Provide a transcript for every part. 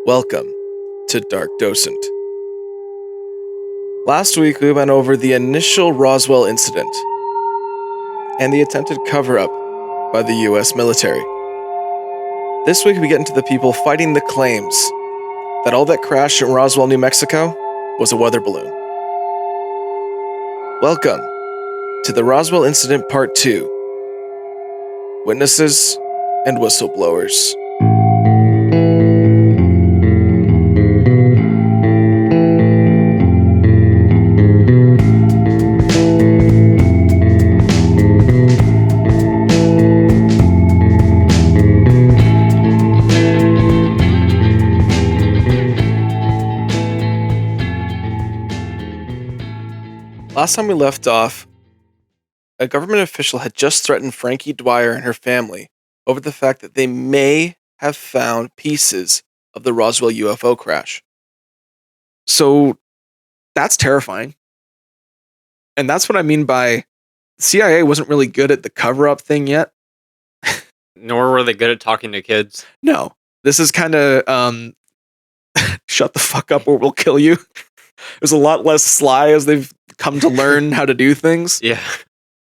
Welcome to Dark Docent. Last week we went over the initial Roswell Incident and the attempted cover-up by the US military. This week we get into the people fighting the claims that all that crashed in Roswell, New Mexico was a weather balloon. Welcome to the Roswell Incident Part 2. Witnesses and Whistleblowers. Last time we left off, a government official had just threatened Frankie Dwyer and her family over the fact that they may have found pieces of the Roswell UFO crash. So that's terrifying. And that's what I mean by the CIA wasn't really good at the cover-up thing yet. Nor were they good at talking to kids. No, this is kind of shut the fuck up or we'll kill you. It was a lot less sly as they've come to learn how to do things. Yeah.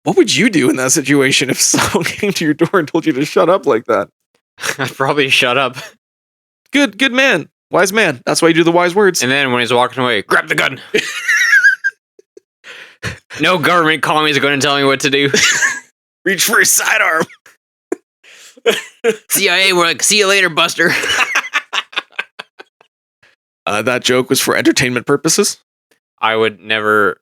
What would you do in that situation if someone came to your door and told you to shut up like that? I'd probably shut up. Good man. Wise man. That's why you do the wise words. And then when he's walking away, grab the gun. No government calling me is going to tell me what to do. Reach for his sidearm. CIA, we're like, see you later, Buster. That joke was for entertainment purposes. I would never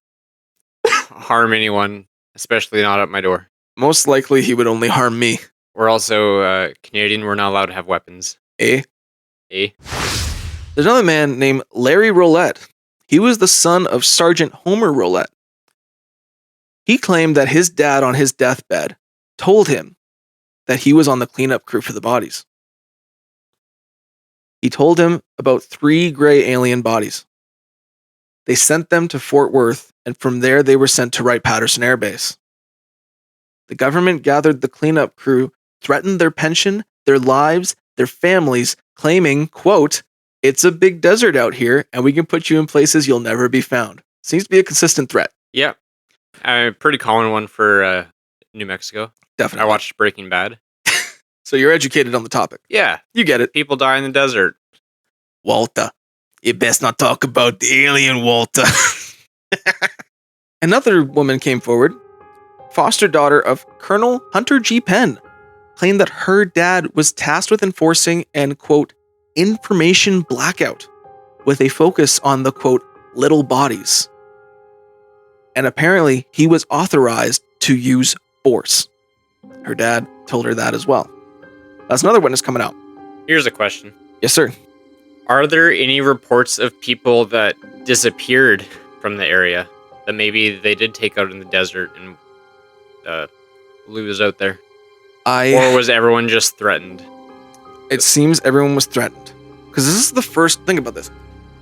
harm anyone, especially not at my door. Most likely he would only harm me. We're also Canadian. We're not allowed to have weapons. Eh? Eh? There's another man named Larry Roulette. He was the son of Sergeant Homer Roulette. He claimed that his dad on his deathbed told him that he was on the cleanup crew for the bodies. He told him about 3 gray alien bodies. They sent them to Fort Worth, and from there they were sent to Wright-Patterson Air Base. The government gathered the cleanup crew, threatened their pension, their lives, their families, claiming, quote, "It's a big desert out here, and we can put you in places you'll never be found." Seems to be a consistent threat. Yeah. A pretty common one for New Mexico. Definitely. I watched Breaking Bad. So you're educated on the topic. Yeah. You get it. People die in the desert. Walter, you best not talk about the alien, Walter. Another woman came forward, foster daughter of Colonel Hunter G. Penn, claimed that her dad was tasked with enforcing an, quote, information blackout with a focus on the, quote, little bodies. And apparently he was authorized to use force. Her dad told her that as well. That's another witness coming out. Here's a question. Yes, sir. Are there any reports of people that disappeared from the area that maybe they did take out in the desert and lose out there? Or was everyone just threatened? It seems everyone was threatened. Because this is the first, think about this.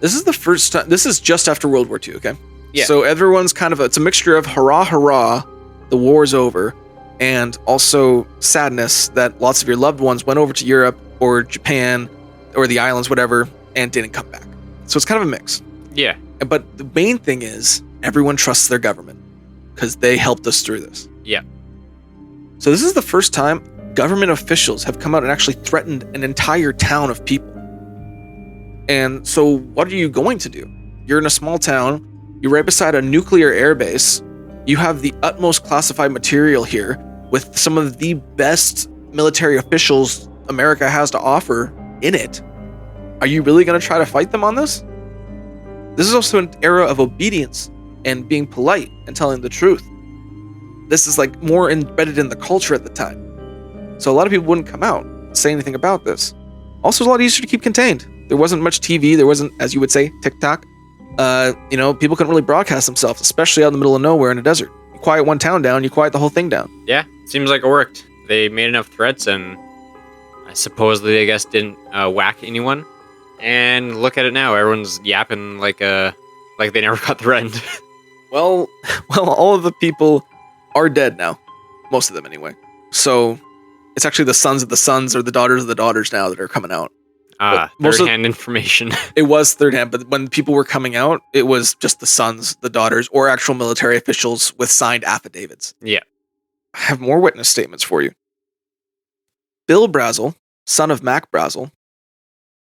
This is the first time, this is just after World War II, okay? Yeah. So everyone's kind of, it's a mixture of hurrah, hurrah, the war's over, and also sadness that lots of your loved ones went over to Europe or Japan or the islands, whatever, and didn't come back. So it's kind of a mix. Yeah. But the main thing is everyone trusts their government because they helped us through this. Yeah. So this is the first time government officials have come out and actually threatened an entire town of people. And so what are you going to do? You're in a small town. You're right beside a nuclear airbase. You have the utmost classified material here with some of the best military officials America has to offer in it. Are you really going to try to fight them on this? This is also an era of obedience and being polite and telling the truth. This is like more embedded in the culture at the time. So a lot of people wouldn't come out and say anything about this. Also, it's a lot easier to keep contained. There wasn't much TV. There wasn't, as you would say, TikTok. People couldn't really broadcast themselves, especially out in the middle of nowhere in a desert. You quiet one town down, you quiet the whole thing down. Yeah, seems like it worked. They made enough threats and supposedly, I guess, didn't whack anyone. And look at it now. Everyone's yapping like they never got threatened. Well, all of the people are dead now. Most of them, anyway. So it's actually the sons of the sons or the daughters of the daughters now that are coming out. Third-hand information. It was third-hand, but when people were coming out, it was just the sons, the daughters, or actual military officials with signed affidavits. Yeah. I have more witness statements for you. Bill Brazel, son of Mac Brazel,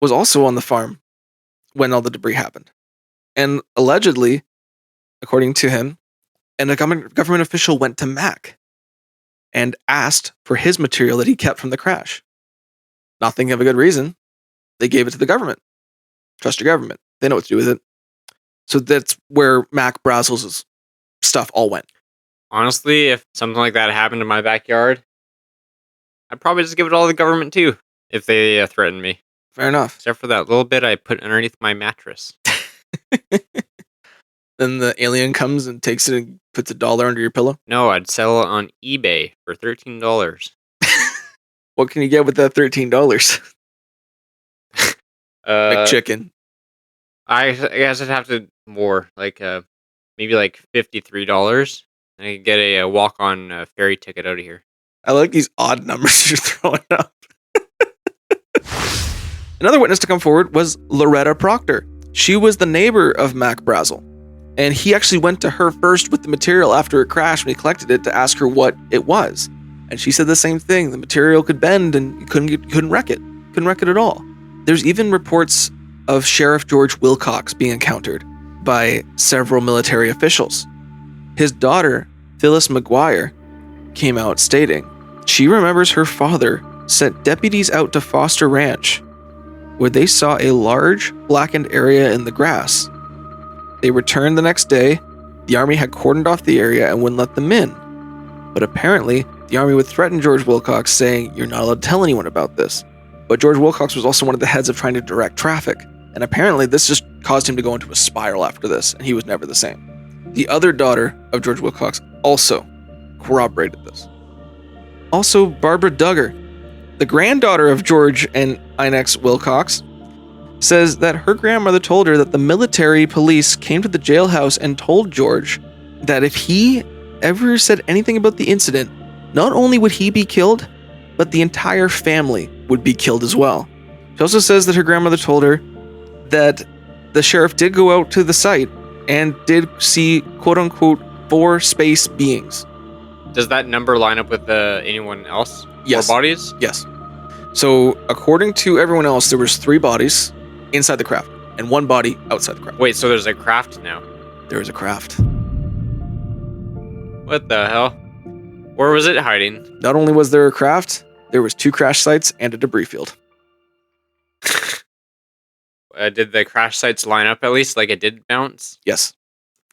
was also on the farm when all the debris happened. And allegedly, according to him, and a government official went to Mac and asked for his material that he kept from the crash. Not thinking of a good reason, they gave it to the government. Trust your government. They know what to do with it. So that's where Mac Brazel's stuff all went. Honestly, if something like that happened in my backyard, I'd probably just give it all to the government too, if they threatened me. Fair enough. Except for that little bit I put underneath my mattress. Then the alien comes and takes it and puts $1 under your pillow? No, I'd sell it on eBay for $13. What can you get with that $13? Like chicken. I guess I'd have to more, like maybe like $53. And I could get a walk-on ferry ticket out of here. I like these odd numbers you're throwing up. Another witness to come forward was Loretta Proctor. She was the neighbor of Mac Brazel. And he actually went to her first with the material after it crashed when he collected it to ask her what it was. And she said the same thing. The material could bend and you couldn't wreck it. Couldn't wreck it at all. There's even reports of Sheriff George Wilcox being encountered by several military officials. His daughter, Phyllis McGuire, came out stating she remembers her father sent deputies out to Foster Ranch, where they saw a large blackened area in the grass. They returned the next day. The army had cordoned off the area and wouldn't let them in. But apparently, the army would threaten George Wilcox, saying, "You're not allowed to tell anyone about this." But George Wilcox was also one of the heads of trying to direct traffic, and apparently this just caused him to go into a spiral after this, and he was never the same. The other daughter of George Wilcox also corroborated this. Also, Barbara Duggar, the granddaughter of George and Inex Wilcox, says that her grandmother told her that the military police came to the jailhouse and told George that if he ever said anything about the incident, not only would he be killed, but the entire family would be killed as well. She also says that her grandmother told her that the sheriff did go out to the site and did see quote-unquote 4 space beings. Does that number line up with anyone else? Yes. 4 bodies? Yes. So according to everyone else, there was 3 bodies inside the craft and 1 body outside the craft. Wait, so there's a craft now? There is a craft. What the hell? Where was it hiding? Not only was there a craft, there was 2 crash sites and a debris field. Did the crash sites line up at least? Like it did bounce? Yes.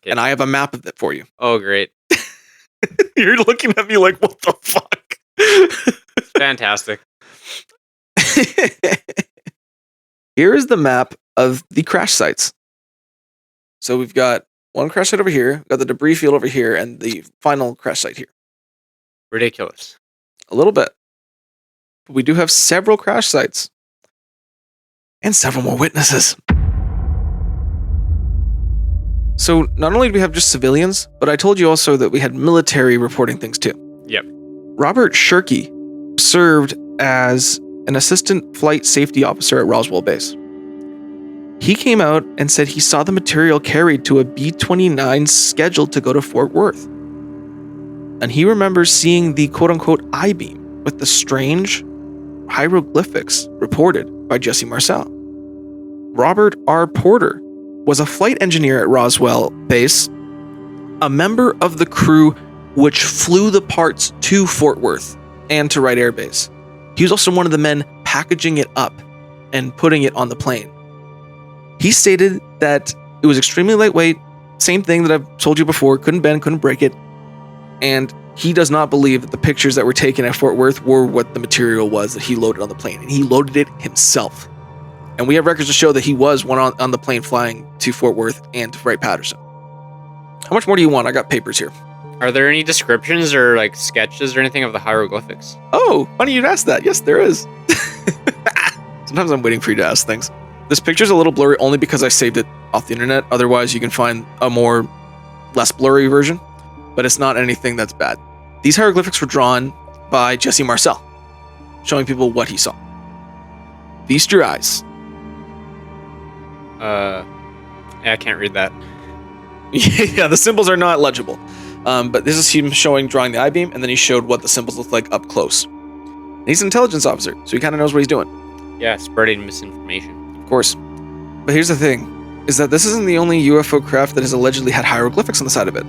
Okay. And I have a map of it for you. Oh, great. You're looking at me like, what the fuck? Fantastic. Here is the map of the crash sites. So we've got 1 crash site over here, we've got the debris field over here, and the final crash site here. Ridiculous. A little bit. But we do have several crash sites. And several more witnesses. So not only do we have just civilians, but I told you also that we had military reporting things too. Yep. Robert Shirkey served as an assistant flight safety officer at Roswell Base. He came out and said he saw the material carried to a B-29 scheduled to go to Fort Worth. And he remembers seeing the quote-unquote I-beam with the strange hieroglyphics reported by Jesse Marcel. Robert R. Porter was a flight engineer at Roswell Base, a member of the crew which flew the parts to Fort Worth and to Wright Air Base. He was also one of the men packaging it up and putting it on the plane. He stated that it was extremely lightweight, same thing that I've told you before, couldn't bend, couldn't break it, and he does not believe that the pictures that were taken at Fort Worth were what the material was that he loaded on the plane, and he loaded it himself. And we have records to show that he was one on the plane flying to Fort Worth and to Wright-Patterson. How much more do you want? I got papers here. Are there any descriptions or like sketches or anything of the hieroglyphics? Oh, funny you'd ask that. Yes, there is. Sometimes I'm waiting for you to ask things. This picture's a little blurry only because I saved it off the internet. Otherwise, you can find a less blurry version, but it's not anything that's bad. These hieroglyphics were drawn by Jesse Marcel, showing people what he saw. If Feast your eyes. I can't read that. Yeah, the symbols are not legible. But this is him drawing the I-beam, and then he showed what the symbols look like up close. And he's an intelligence officer, so he kind of knows what he's doing. Yeah, spreading misinformation. Of course. But here's the thing, is that this isn't the only UFO craft that has allegedly had hieroglyphics on the side of it.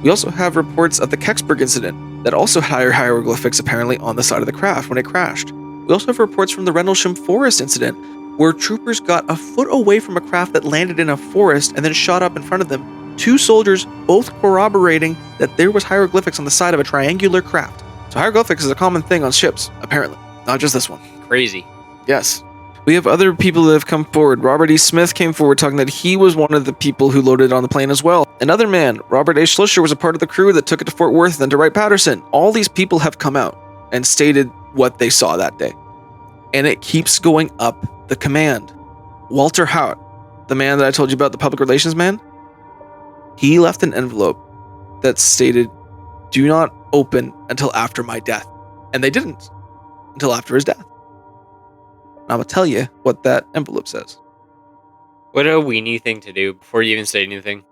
We also have reports of the Kecksburg incident that also had hieroglyphics apparently on the side of the craft when it crashed. We also have reports from the Rendlesham Forest incident, where troopers got a foot away from a craft that landed in a forest and then shot up in front of them. 2 soldiers both corroborating that there was hieroglyphics on the side of a triangular craft. So hieroglyphics is a common thing on ships, apparently. Not just this one. Crazy. Yes. We have other people that have come forward. Robert E. Smith came forward talking that he was one of the people who loaded it on the plane as well. Another man, Robert A. Schlischer, was a part of the crew that took it to Fort Worth, then to Wright-Patterson. All these people have come out and stated what they saw that day. And it keeps going up the command. Walter Hout, the man that I told you about, the public relations man, he left an envelope that stated, "Do not open until after my death." And they didn't until after his death. And I'm going to tell you what that envelope says. What a weenie thing to do before you even say anything.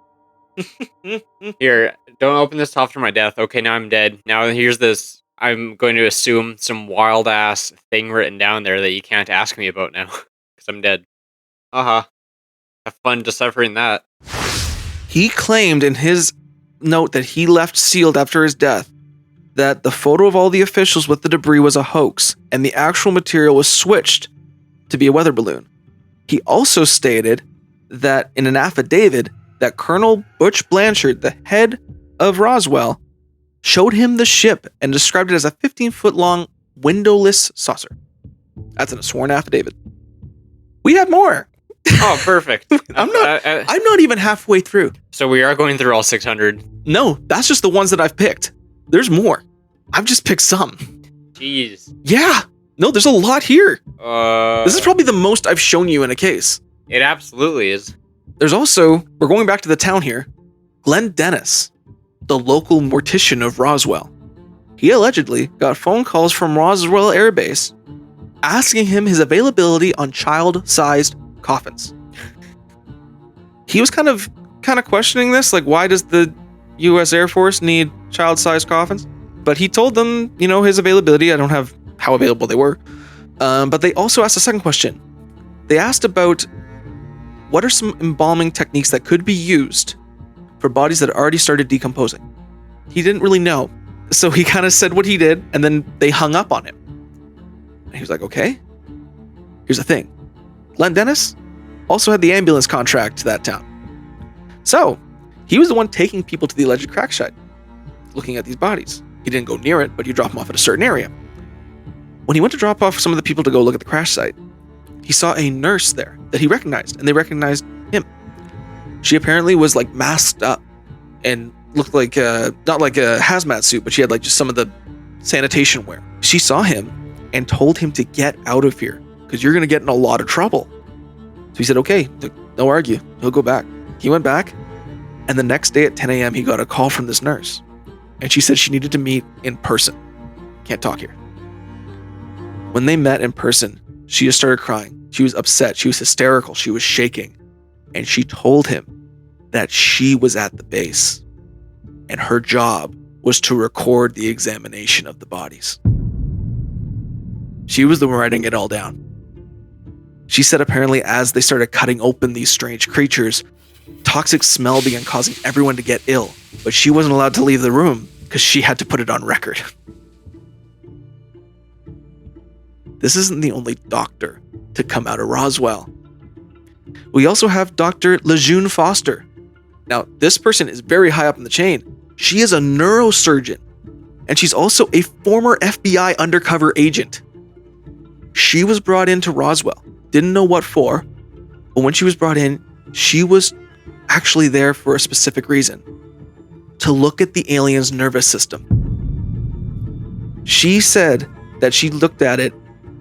Here, don't open this till after my death. Okay, now I'm dead. Now here's this. I'm going to assume some wild ass thing written down there that you can't ask me about now. Because I'm dead. Have fun deciphering that. He claimed in his note that he left sealed after his death that the photo of all the officials with the debris was a hoax, and the actual material was switched to be a weather balloon. He also stated that in an affidavit that Colonel Butch Blanchard, the head of Roswell, showed him the ship and described it as a 15-foot long windowless saucer. That's in a sworn affidavit. We have more. Oh, perfect. I'm not even halfway through. So we are going through all 600. No, that's just the ones that I've picked. There's more. I've just picked some. Jeez. Yeah. No, there's a lot here. This is probably the most I've shown you in a case. It absolutely is. There's also, we're going back to the town here, Glenn Dennis, the local mortician of Roswell. He allegedly got phone calls from Roswell Air Base asking him his availability on child-sized coffins. He was kind of questioning this, like, why does the U.S. Air Force need child-sized coffins? But he told them, his availability. I don't have how available they were. But they also asked a second question. They asked about what are some embalming techniques that could be used for bodies that already started decomposing. He didn't really know. So he kind of said what he did, and then they hung up on him. And he was like, okay. Here's the thing. Glenn Dennis also had the ambulance contract to that town. So he was the one taking people to the alleged crash site, looking at these bodies. He didn't go near it, but he dropped them off at a certain area. When he went to drop off some of the people to go look at the crash site, he saw a nurse there that he recognized, and they recognized him. She apparently was like masked up and looked like not like a hazmat suit, but she had like just some of the sanitation wear. She saw him and told him to get out of here because you're going to get in a lot of trouble. So he said, okay, no argue. He'll go back. He went back, and the next day at 10 a.m. he got a call from this nurse, and she said she needed to meet in person. Can't talk here. When they met in person, she just started crying. She was upset. She was hysterical. She was shaking. And she told him that she was at the base and her job was to record the examination of the bodies. She was the one writing it all down. She said apparently as they started cutting open these strange creatures, toxic smell began causing everyone to get ill, but she wasn't allowed to leave the room because she had to put it on record. This isn't the only doctor to come out of Roswell. We also have Dr. Lejeune Foster. Now, this person is very high up in the chain. She is a neurosurgeon, and she's also a former FBI undercover agent. She was brought into Roswell. Didn't know what for, but when she was brought in, she was actually there for a specific reason. To look at the alien's nervous system. She said that she looked at it.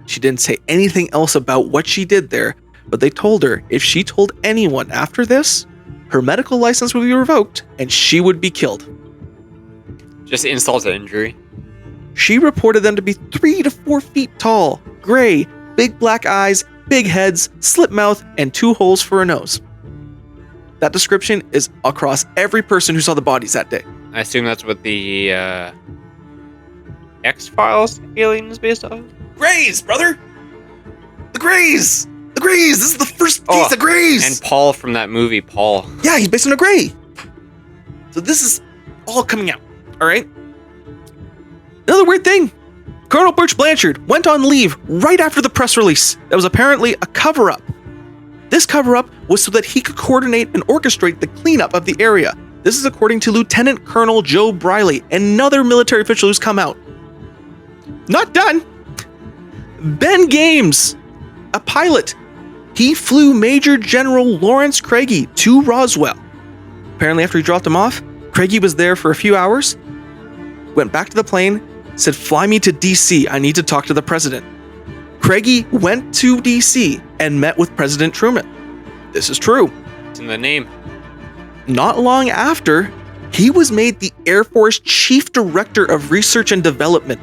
She didn't say anything else about what she did there, but they told her if she told anyone after this, her medical license would be revoked and she would be killed. Just insult to injury. She reported them to be 3 to 4 feet tall, gray, big black eyes, big heads, slit mouth, and 2 holes for a nose. That description is across every person who saw the bodies that day. I assume that's what the X-Files alien is based off of? Greys, brother! The Greys! The Greys! This is the first case of Greys! And Paul from that movie, Paul. Yeah, he's based on a Grey. So this is all coming out, all right? Another weird thing. Colonel Birch Blanchard went on leave right after the press release. That was apparently a cover-up. This cover-up was so that he could coordinate and orchestrate the cleanup of the area. This is according to Lieutenant Colonel Joe Briley, another military official who's come out. Not done. Ben Games, a pilot. He flew Major General Lawrence Craigie to Roswell. Apparently after he dropped him off, Craigie was there for a few hours, went back to the plane, said, "Fly me to DC, I need to talk to the president." Craigie went to DC and met with President Truman. This is true. It's in the name. Not long after, he was made the Air Force Chief Director of Research and Development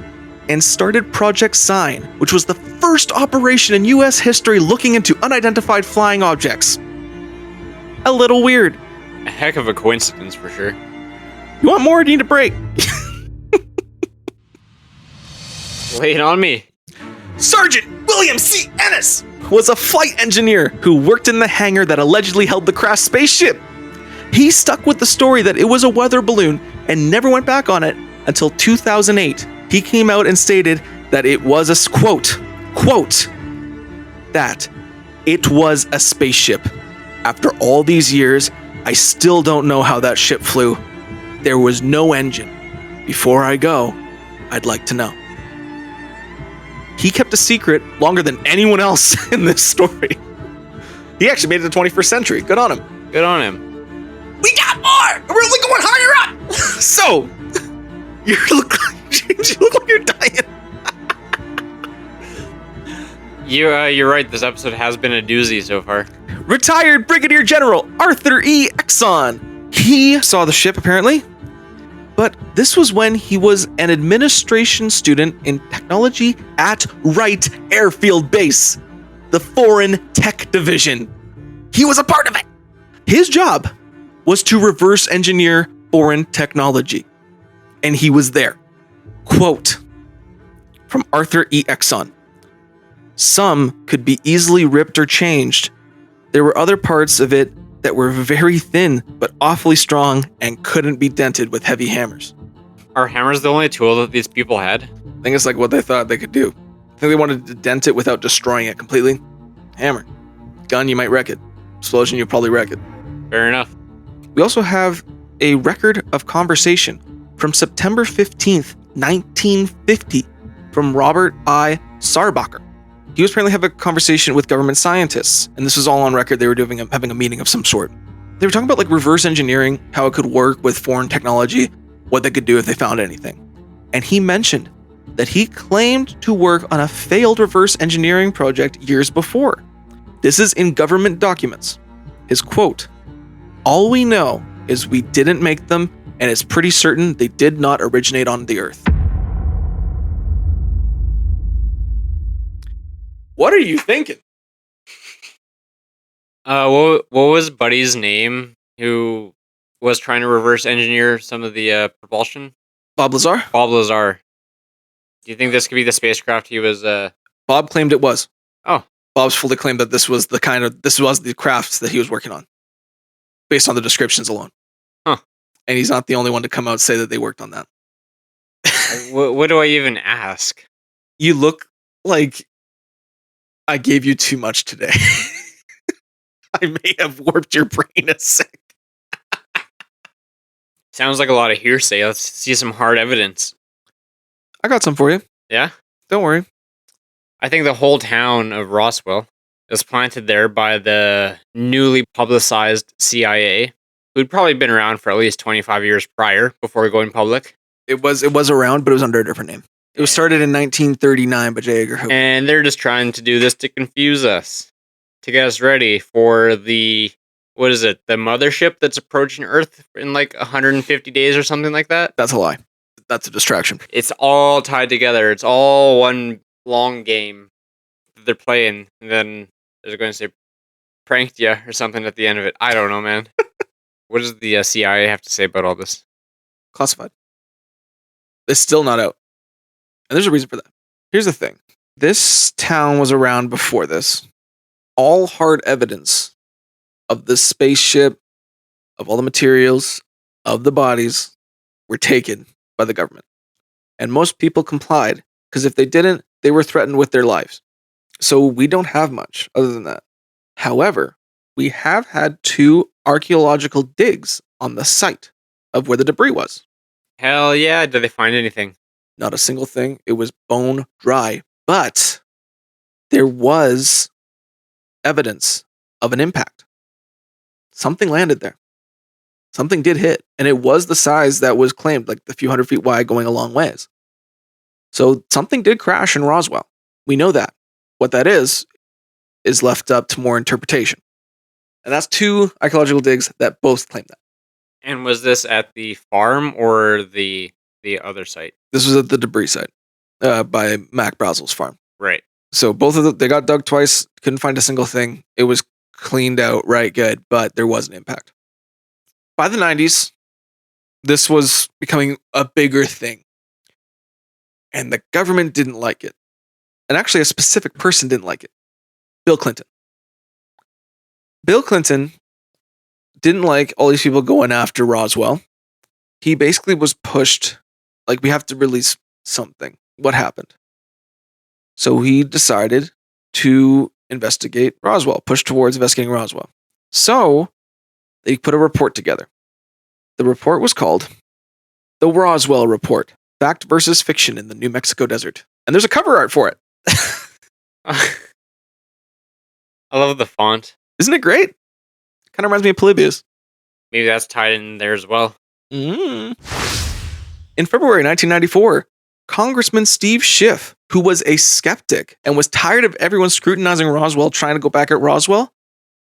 and started Project Sign, which was the first operation in US history looking into unidentified flying objects. A little weird. A heck of a coincidence for sure. You want more or do you need a break? Lay it on me. Sergeant William C. Ennis was a flight engineer who worked in the hangar that allegedly held the crashed spaceship. He stuck with the story that it was a weather balloon and never went back on it until 2008. He came out and stated that it was a quote, that it was a spaceship. After all these years, I still don't know how that ship flew. There was no engine. Before I go, I'd like to know. He kept a secret longer than anyone else in this story. He actually made it to the 21st century. Good on him. Good on him. We got more! We're only going higher up! So, you look like you're dying. You're right. This episode has been a doozy so far. Retired Brigadier General Arthur E. Exon. He saw the ship, apparently. But this was when he was an administration student in technology at Wright Airfield Base, the Foreign Tech Division. He was a part of it. His job was to reverse engineer foreign technology. And he was there. Quote from Arthur E. Exon. Some could be easily ripped or changed. There were other parts of it that were very thin, but awfully strong and couldn't be dented with heavy hammers. Are hammers the only tool that these people had? I think it's like what they thought they could do. I think they wanted to dent it without destroying it completely. Hammer. Gun, you might wreck it. Explosion, you'll probably wreck it. Fair enough. We also have a record of conversation from September 15th, 1950, from Robert I. Sarbacher. He was apparently having a conversation with government scientists, and this was all on record. They were having a meeting of some sort. They were talking about like reverse engineering, how it could work with foreign technology, what they could do if they found anything. And he mentioned that he claimed to work on a failed reverse engineering project years before. This is in government documents. His quote, "All we know is we didn't make them, and it's pretty certain they did not originate on the Earth." What are you thinking? What was Buddy's name who was trying to reverse engineer some of the propulsion? Bob Lazar? Bob Lazar. Do you think this could be the spacecraft he was Bob claimed it was. Oh. Bob's fully claimed that this was the crafts that he was working on. Based on the descriptions alone. Huh. And he's not the only one to come out and say that they worked on that. What do I even ask? You look like I gave you too much today. I may have warped your brain a sec. Sounds like a lot of hearsay. Let's see some hard evidence. I got some for you. Yeah? Don't worry. I think the whole town of Roswell was planted there by the newly publicized CIA, who'd probably been around for at least 25 years prior before going public. It was around, but it was under a different name. It was started in 1939 by J. Edgar Hoover. And they're just trying to do this to confuse us, to get us ready for the, what is it, the mothership that's approaching Earth in like 150 days or something like that? That's a lie. That's a distraction. It's all tied together. It's all one long game. that they're playing, and then they're going to say pranked ya or something at the end of it. I don't know, man. What does the CIA have to say about all this? Classified. It's still not out. And there's a reason for that. Here's the thing. This town was around before this. All hard evidence of this spaceship, of all the materials, of the bodies, were taken by the government. And most people complied, because if they didn't, they were threatened with their lives. So we don't have much other than that. However, we have had 2 archaeological digs on the site of where the debris was. Hell yeah. Did they find anything? Not a single thing. It was bone dry. But there was evidence of an impact. Something landed there. Something did hit. And it was the size that was claimed, like the few hundred feet wide going a long ways. So something did crash in Roswell. We know that. What that is left up to more interpretation. And that's 2 archaeological digs that both claim that. And was this at the farm or the other site? This was at the debris site by Mac Brazel's farm. Right. So both of them, they got dug twice, couldn't find a single thing. It was cleaned out right good, but there was an impact. By the 90s, this was becoming a bigger thing. And the government didn't like it. And actually, a specific person didn't like it. Bill Clinton. Bill Clinton didn't like all these people going after Roswell. He basically was pushed, like, we have to release something. What happened? So he decided to investigate Roswell, push towards investigating Roswell. So they put a report together. The report was called The Roswell Report, Fact versus Fiction in the New Mexico Desert. And there's a cover art for it. I love the font. Isn't it great? Kind of reminds me of Polybius. Maybe that's tied in there as well. In February 1994, Congressman Steve Schiff, who was a skeptic and was tired of everyone scrutinizing Roswell, trying to go back at Roswell,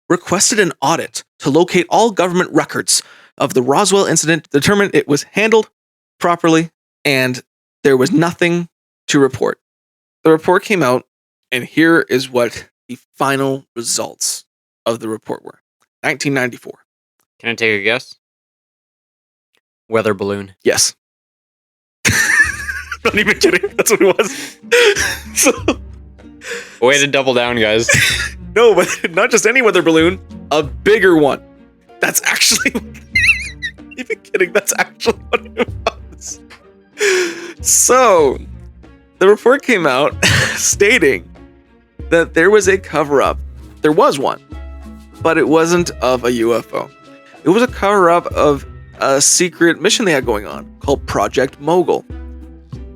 requested an audit to locate all government records of the Roswell incident, determine it was handled properly, and there was nothing to report. The report came out, and here is what the final results of the report were. 1994. Can I take a guess? Weather balloon. Yes. Not even kidding. That's what it was. So, way to double down, guys. No, but not just any weather balloon, a bigger one. That's actually... even kidding. That's actually what it was. So, the report came out stating that there was a cover-up. There was one, but it wasn't of a UFO. It was a cover-up of a secret mission they had going on called Project Mogul.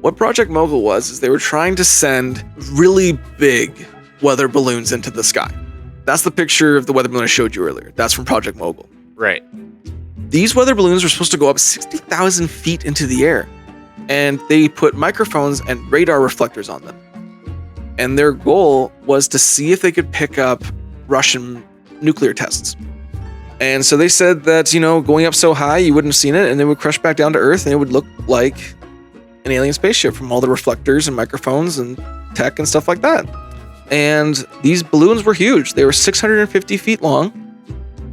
What Project Mogul was is they were trying to send really big weather balloons into the sky. That's the picture of the weather balloon I showed you earlier. That's from Project Mogul. Right. These weather balloons were supposed to go up 60,000 feet into the air, and they put microphones and radar reflectors on them. And their goal was to see if they could pick up Russian nuclear tests. And so they said that, going up so high, you wouldn't have seen it, and it would crash back down to Earth, and it would look like an alien spaceship from all the reflectors and microphones and tech and stuff like that. And these balloons were huge. They were 650 feet long,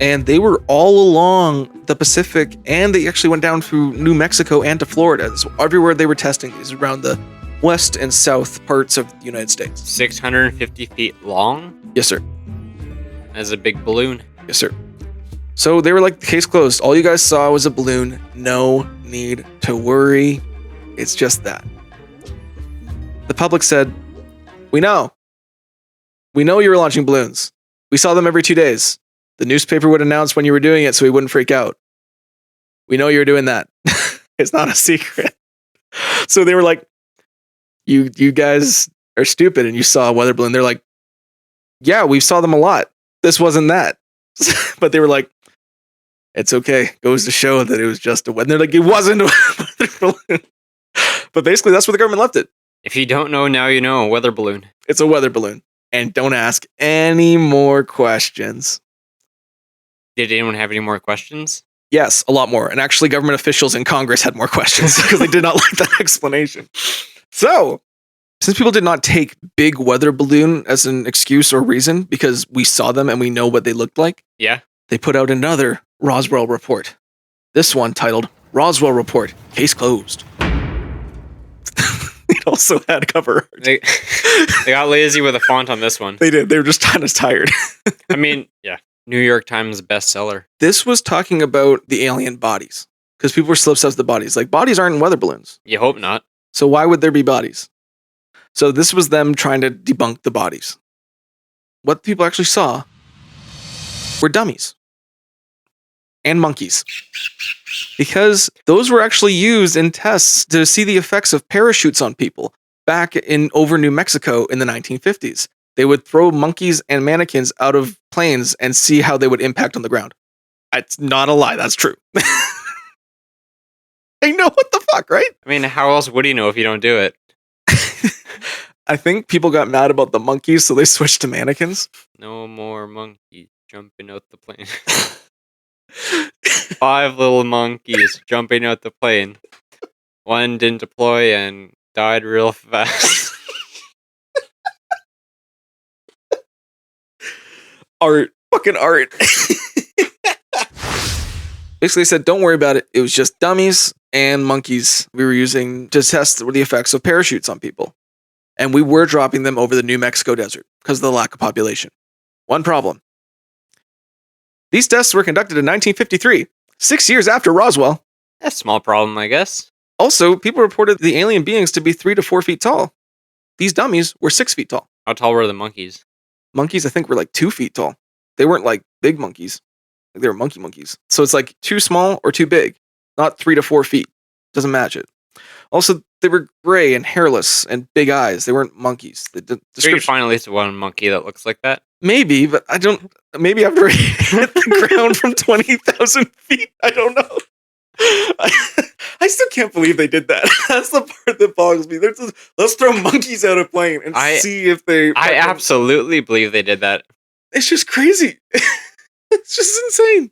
and they were all along the Pacific, and they actually went down through New Mexico and to Florida. So everywhere they were testing these around the west and south parts of the United States. 650 feet long? Yes, sir. That's a big balloon. Yes, sir. So they were like, case closed. All you guys saw was a balloon. No need to worry. It's just that. The public said, we know. We know you were launching balloons. We saw them every 2 days. The newspaper would announce when you were doing it so we wouldn't freak out. We know you were doing that. It's not a secret. So they were like, you guys are stupid and you saw a weather balloon. They're like, yeah, we saw them a lot. This wasn't that. But they were like, it's okay. Goes to show that it was just a weather. They're like, it wasn't a weather balloon. But basically, that's where the government left it. If you don't know, now you know. A weather balloon. It's a weather balloon. And don't ask any more questions. Did anyone have any more questions? Yes, a lot more. And actually, government officials in Congress had more questions because they did not like that explanation. So, Since people did not take big weather balloon as an excuse or reason because we saw them and we know what they looked like, Yeah. they put out another Roswell report. This one titled Roswell Report, Case Closed. It also had cover art. They got lazy with the font on this one. They did. They were just kind of tired. I mean, yeah. New York Times bestseller. This was talking about the alien bodies because people were still obsessed with the bodies. Like, bodies aren't in weather balloons. You hope not. So why would there be bodies? So this was them trying to debunk the bodies. What people actually saw were dummies and monkeys, because those were actually used in tests to see the effects of parachutes on people back in over New Mexico in the 1950s. They would throw monkeys and mannequins out of planes and see how they would impact on the ground. That's not a lie. That's true. I know, what the fuck, right? I mean, how else would he know if you don't do it? I think people got mad about the monkeys, so they switched to mannequins. No more monkeys jumping out the plane. 5 little monkeys jumping out the plane. One didn't deploy and died real fast. Art. Fucking art. Basically said, don't worry about it. It was just dummies and monkeys we were using to test the effects of parachutes on people. And we were dropping them over the New Mexico desert because of the lack of population. One problem. These tests were conducted in 1953, 6 years after Roswell. That's a small problem, I guess. Also, people reported the alien beings to be 3 to 4 feet tall. These dummies were 6 feet tall. How tall were the monkeys? Monkeys, I think, were like 2 feet tall. They weren't like big monkeys. They were monkeys. So it's like too small or too big, not 3 to 4 feet. Doesn't match it. Also, they were gray and hairless and big eyes. They weren't monkeys. The You could find at least one monkey that looks like that. Maybe, but I don't. Maybe after it hit the ground from 20,000 feet, I don't know. I still can't believe they did that. That's the part that bogs me. Let's throw monkeys out of plane and see if they. I absolutely believe they did that. It's just crazy. It's just insane.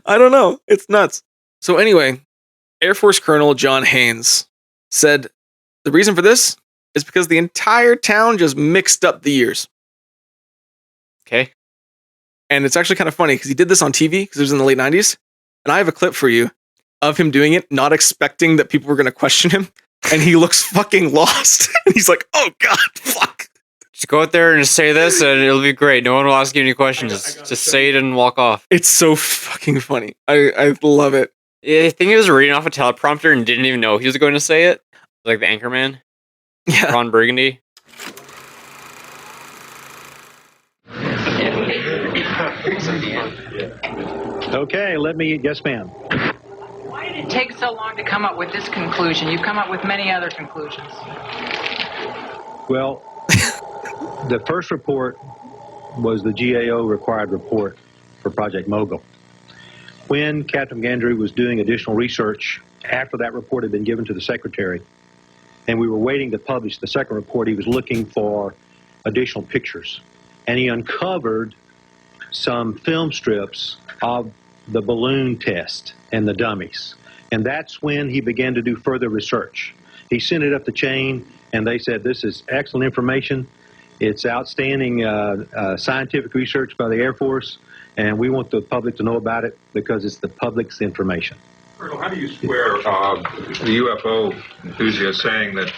I don't know. It's nuts. So anyway, Air Force Colonel John Haynes said the reason for this is because the entire town just mixed up the years. Okay. And it's actually kind of funny because he did this on TV because it was in the late 90s. And I have a clip for you of him doing it, not expecting that people were going to question him. And he looks fucking lost. And he's like, oh God, fuck. Just go out there and just say this and it'll be great. No one will ask you any questions. Just say it and walk off. It's so fucking funny. I love it. I think he was reading off a teleprompter and didn't even know he was going to say it. Like the anchorman. Yeah. Ron Burgundy. Okay, yes ma'am. Why did it take so long to come up with this conclusion? You've come up with many other conclusions. Well, the first report was the GAO required report for Project Mogul. When Captain Gandry was doing additional research after that report had been given to the secretary, and we were waiting to publish the second report, he was looking for additional pictures. And he uncovered some film strips of the balloon test and the dummies. And that's when he began to do further research. He sent it up the chain, and they said, this is excellent information. It's outstanding scientific research by the Air Force, and we want the public to know about it because it's the public's information. Colonel, how do you square the UFO enthusiasts saying that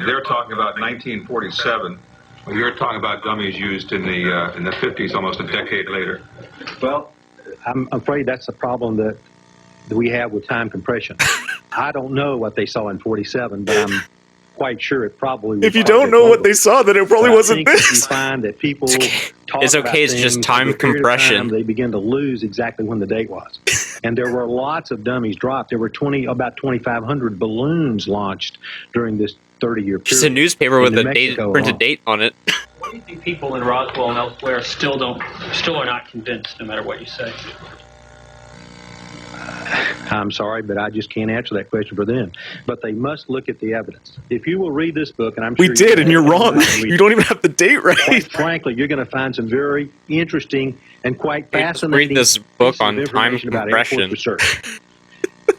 they're talking about 1947, when you're talking about dummies used in the 50s, almost a decade later? Well, I'm afraid that's the problem that we have with time compression. I don't know what they saw in 47, but I'm quite sure it probably was. If you don't know what they saw, then it probably wasn't this. You find that people talk It's okay, it's about just things, time over a period of compression. time, they begin to lose exactly when the date was. And there were lots of dummies dropped. There were about 2,500 balloons launched during this 30-year period. Just a newspaper with a Mexico printed date on it. Why do you think people in Roswell and elsewhere still are not convinced, no matter what you say? I'm sorry, but I just can't answer that question for them. But they must look at the evidence. If you will read this book, and I'm sure We did, and you're wrong. You don't even have the date right. Quite frankly, you're going to find some very interesting and quite fascinating. Read this book pieces of on time information about Air Force compression. research.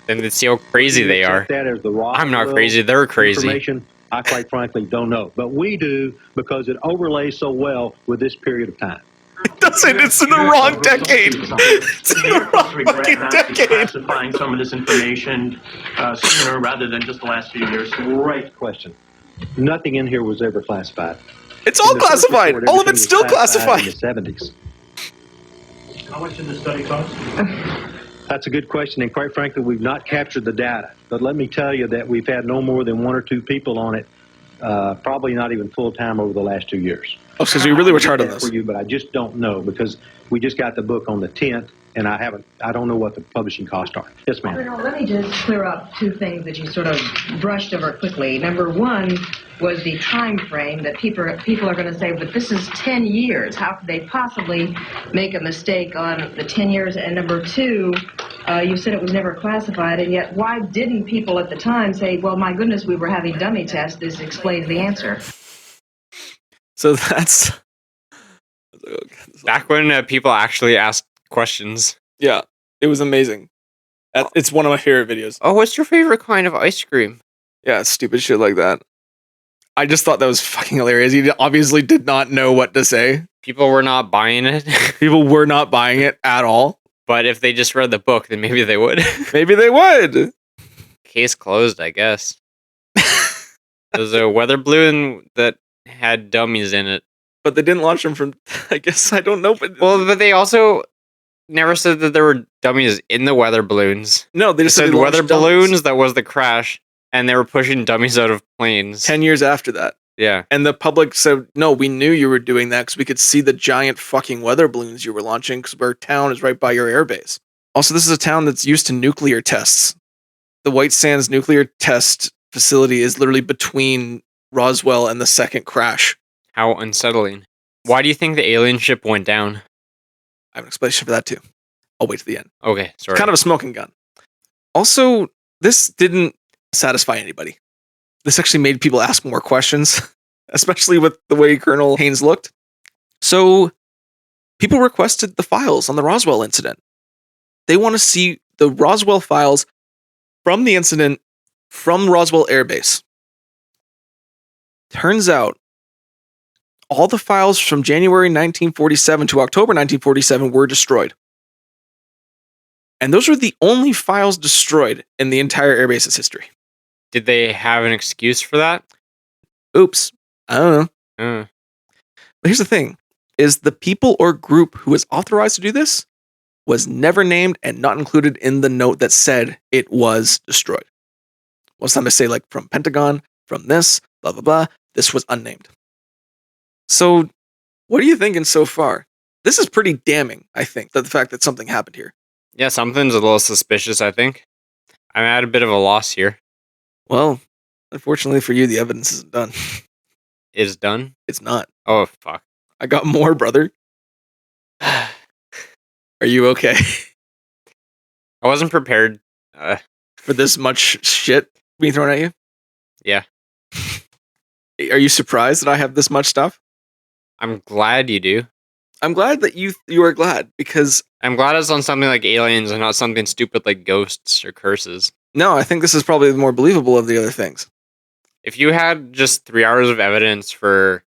Then see how crazy they are. That as the I'm not crazy, they're crazy. Information I quite frankly don't know. But we do because it overlays so well with this period of time. It doesn't. It's in the wrong decade. It's in the wrong fucking decade. Classifying some of this information sooner rather than just the last few years. Great question. Nothing in here was ever classified. It's all classified. Report, all of it's still classified. In the 70s. How much did the study cost? That's a good question, and quite frankly, we've not captured the data. But let me tell you that we've had no more than 1 or 2 people on it, probably not even full-time over the last 2 years. Oh, so you really worked hard on this. For you, but I just don't know because we just got the book on the 10th, and I don't know what the publishing costs are. Yes, ma'am. Colonel, let me just clear up 2 things that you sort of brushed over quickly. Number 1 was the time frame that people are going to say, but this is 10 years. How could they possibly make a mistake on the 10 years? And number 2, you said it was never classified, and yet why didn't people at the time say, well, my goodness, we were having dummy tests. This explains the answer. So that's... Back when people actually asked questions. Yeah, it was amazing. It's one of my favorite videos. Oh, what's your favorite kind of ice cream? Yeah, stupid shit like that. I just thought that was fucking hilarious. He obviously did not know what to say. People were not buying it. People were not buying it at all. But if they just read the book, then maybe they would. Maybe they would. Case closed, I guess. There's a weather balloon that had dummies in it. But they didn't launch them from, I guess, I don't know. But they also never said that there were dummies in the weather balloons. No, they just said they weather dummies. Balloons, that was the crash, and they were pushing dummies out of planes. 10 years after that. Yeah. And the public said, no, we knew you were doing that because we could see the giant fucking weather balloons you were launching because our town is right by your airbase. Also, this is a town that's used to nuclear tests. The White Sands nuclear test facility is literally between Roswell and the second crash. How unsettling. Why do you think the alien ship went down? I have an explanation for that too. I'll wait to the end. Okay, sorry. Kind of a smoking gun. Also, this didn't satisfy anybody. This actually made people ask more questions, especially with the way Colonel Haynes looked. So, people requested the files on the Roswell incident. They want to see the Roswell files from the incident from Roswell Air Base. Turns out, all the files from January 1947 to October 1947 were destroyed. And those were the only files destroyed in the entire airbase's history. Did they have an excuse for that? Oops. I don't know. But here's the thing, is the people or group who was authorized to do this was never named and not included in the note that said it was destroyed. Most time I say like from Pentagon, from this, blah, blah, blah. This was unnamed. So what are you thinking so far? This is pretty damning, I think, that the fact that something happened here. Yeah, something's a little suspicious, I think. I'm at a bit of a loss here. Well, unfortunately for you, the evidence isn't done. Is done? It's not. Oh, fuck. I got more, brother. Are you okay? I wasn't prepared. For this much shit being thrown at you? Yeah. Are you surprised that I have this much stuff? I'm glad you do. I'm glad that you are glad, because I'm glad it's on something like aliens and not something stupid like ghosts or curses. No, I think this is probably the more believable of the other things. If you had just 3 hours of evidence for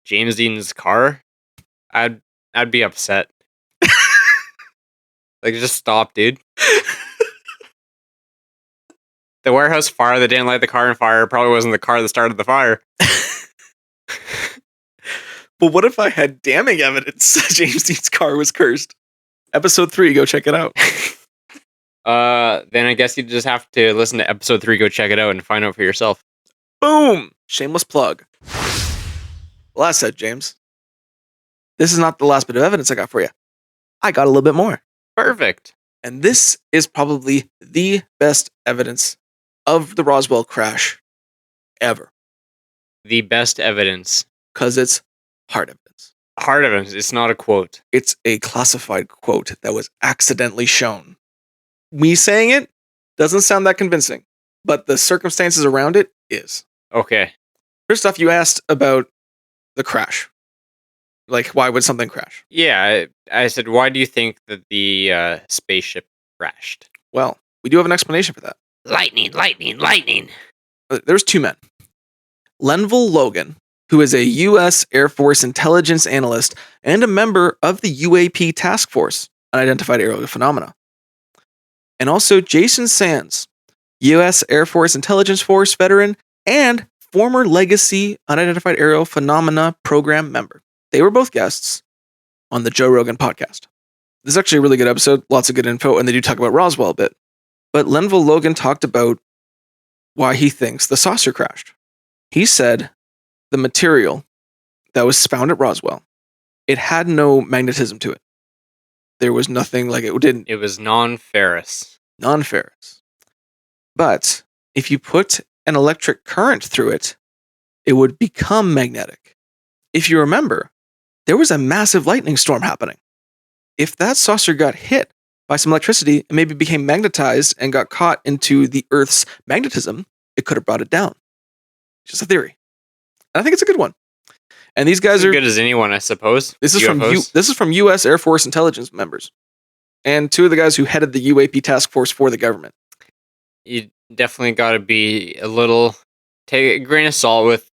James Dean's car, I'd be upset. Like, just stop, dude. The warehouse fire that didn't light the car on fire probably wasn't the car that started the fire. But what if I had damning evidence that James Dean's car was cursed? Episode 3, go check it out. Then I guess you just have to listen to episode 3, go check it out and find out for yourself. Boom! Shameless plug. Well, that's said, James. This is not the last bit of evidence I got for you. I got a little bit more. Perfect. And this is probably the best evidence of the Roswell crash ever. The best evidence. Because it's hard evidence. Hard evidence. It's not a quote. It's a classified quote that was accidentally shown. Me saying it doesn't sound that convincing, but the circumstances around it is. Okay. First off, you asked about the crash. Like, why would something crash? Yeah, I said, why do you think that the spaceship crashed? Well, we do have an explanation for that. Lightning, lightning, lightning. There's 2 men. Lenville Logan, who is a U.S. Air Force intelligence analyst and a member of the UAP Task Force, Unidentified Aerial Phenomena. And also Jason Sands, U.S. Air Force Intelligence Force veteran and former Legacy Unidentified Aerial Phenomena program member. They were both guests on the Joe Rogan podcast. This is actually a really good episode, lots of good info, and they do talk about Roswell a bit. But Lenville Logan talked about why he thinks the saucer crashed. He said the material that was found at Roswell, it had no magnetism to it. There was nothing like it didn't. It was non-ferrous. Non-ferrous. But if you put an electric current through it, it would become magnetic. If you remember, there was a massive lightning storm happening. If that saucer got hit by some electricity and maybe became magnetized and got caught into the Earth's magnetism, it could have brought it down. Just a theory. And I think it's a good one. And these guys As are good as anyone, I suppose. This is UFOs. from U.S. Air Force intelligence members, and two of the guys who headed the UAP task force for the government. You definitely got to be take a grain of salt with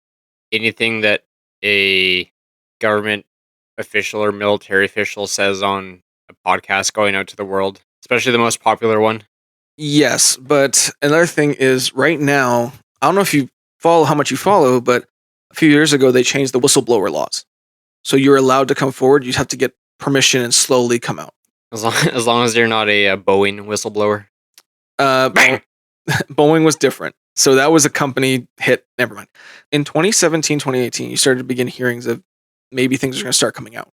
anything that a government official or military official says on a podcast going out to the world, especially the most popular one. Yes, but another thing is right now, I don't know if you follow how much you follow, but a few years ago they changed the whistleblower laws. So you're allowed to come forward, you just have to get permission and slowly come out. As long as you're not a Boeing whistleblower. Boeing was different. So that was a company hit. Never mind. In 2017, 2018, you started to begin hearings of maybe things are going to start coming out.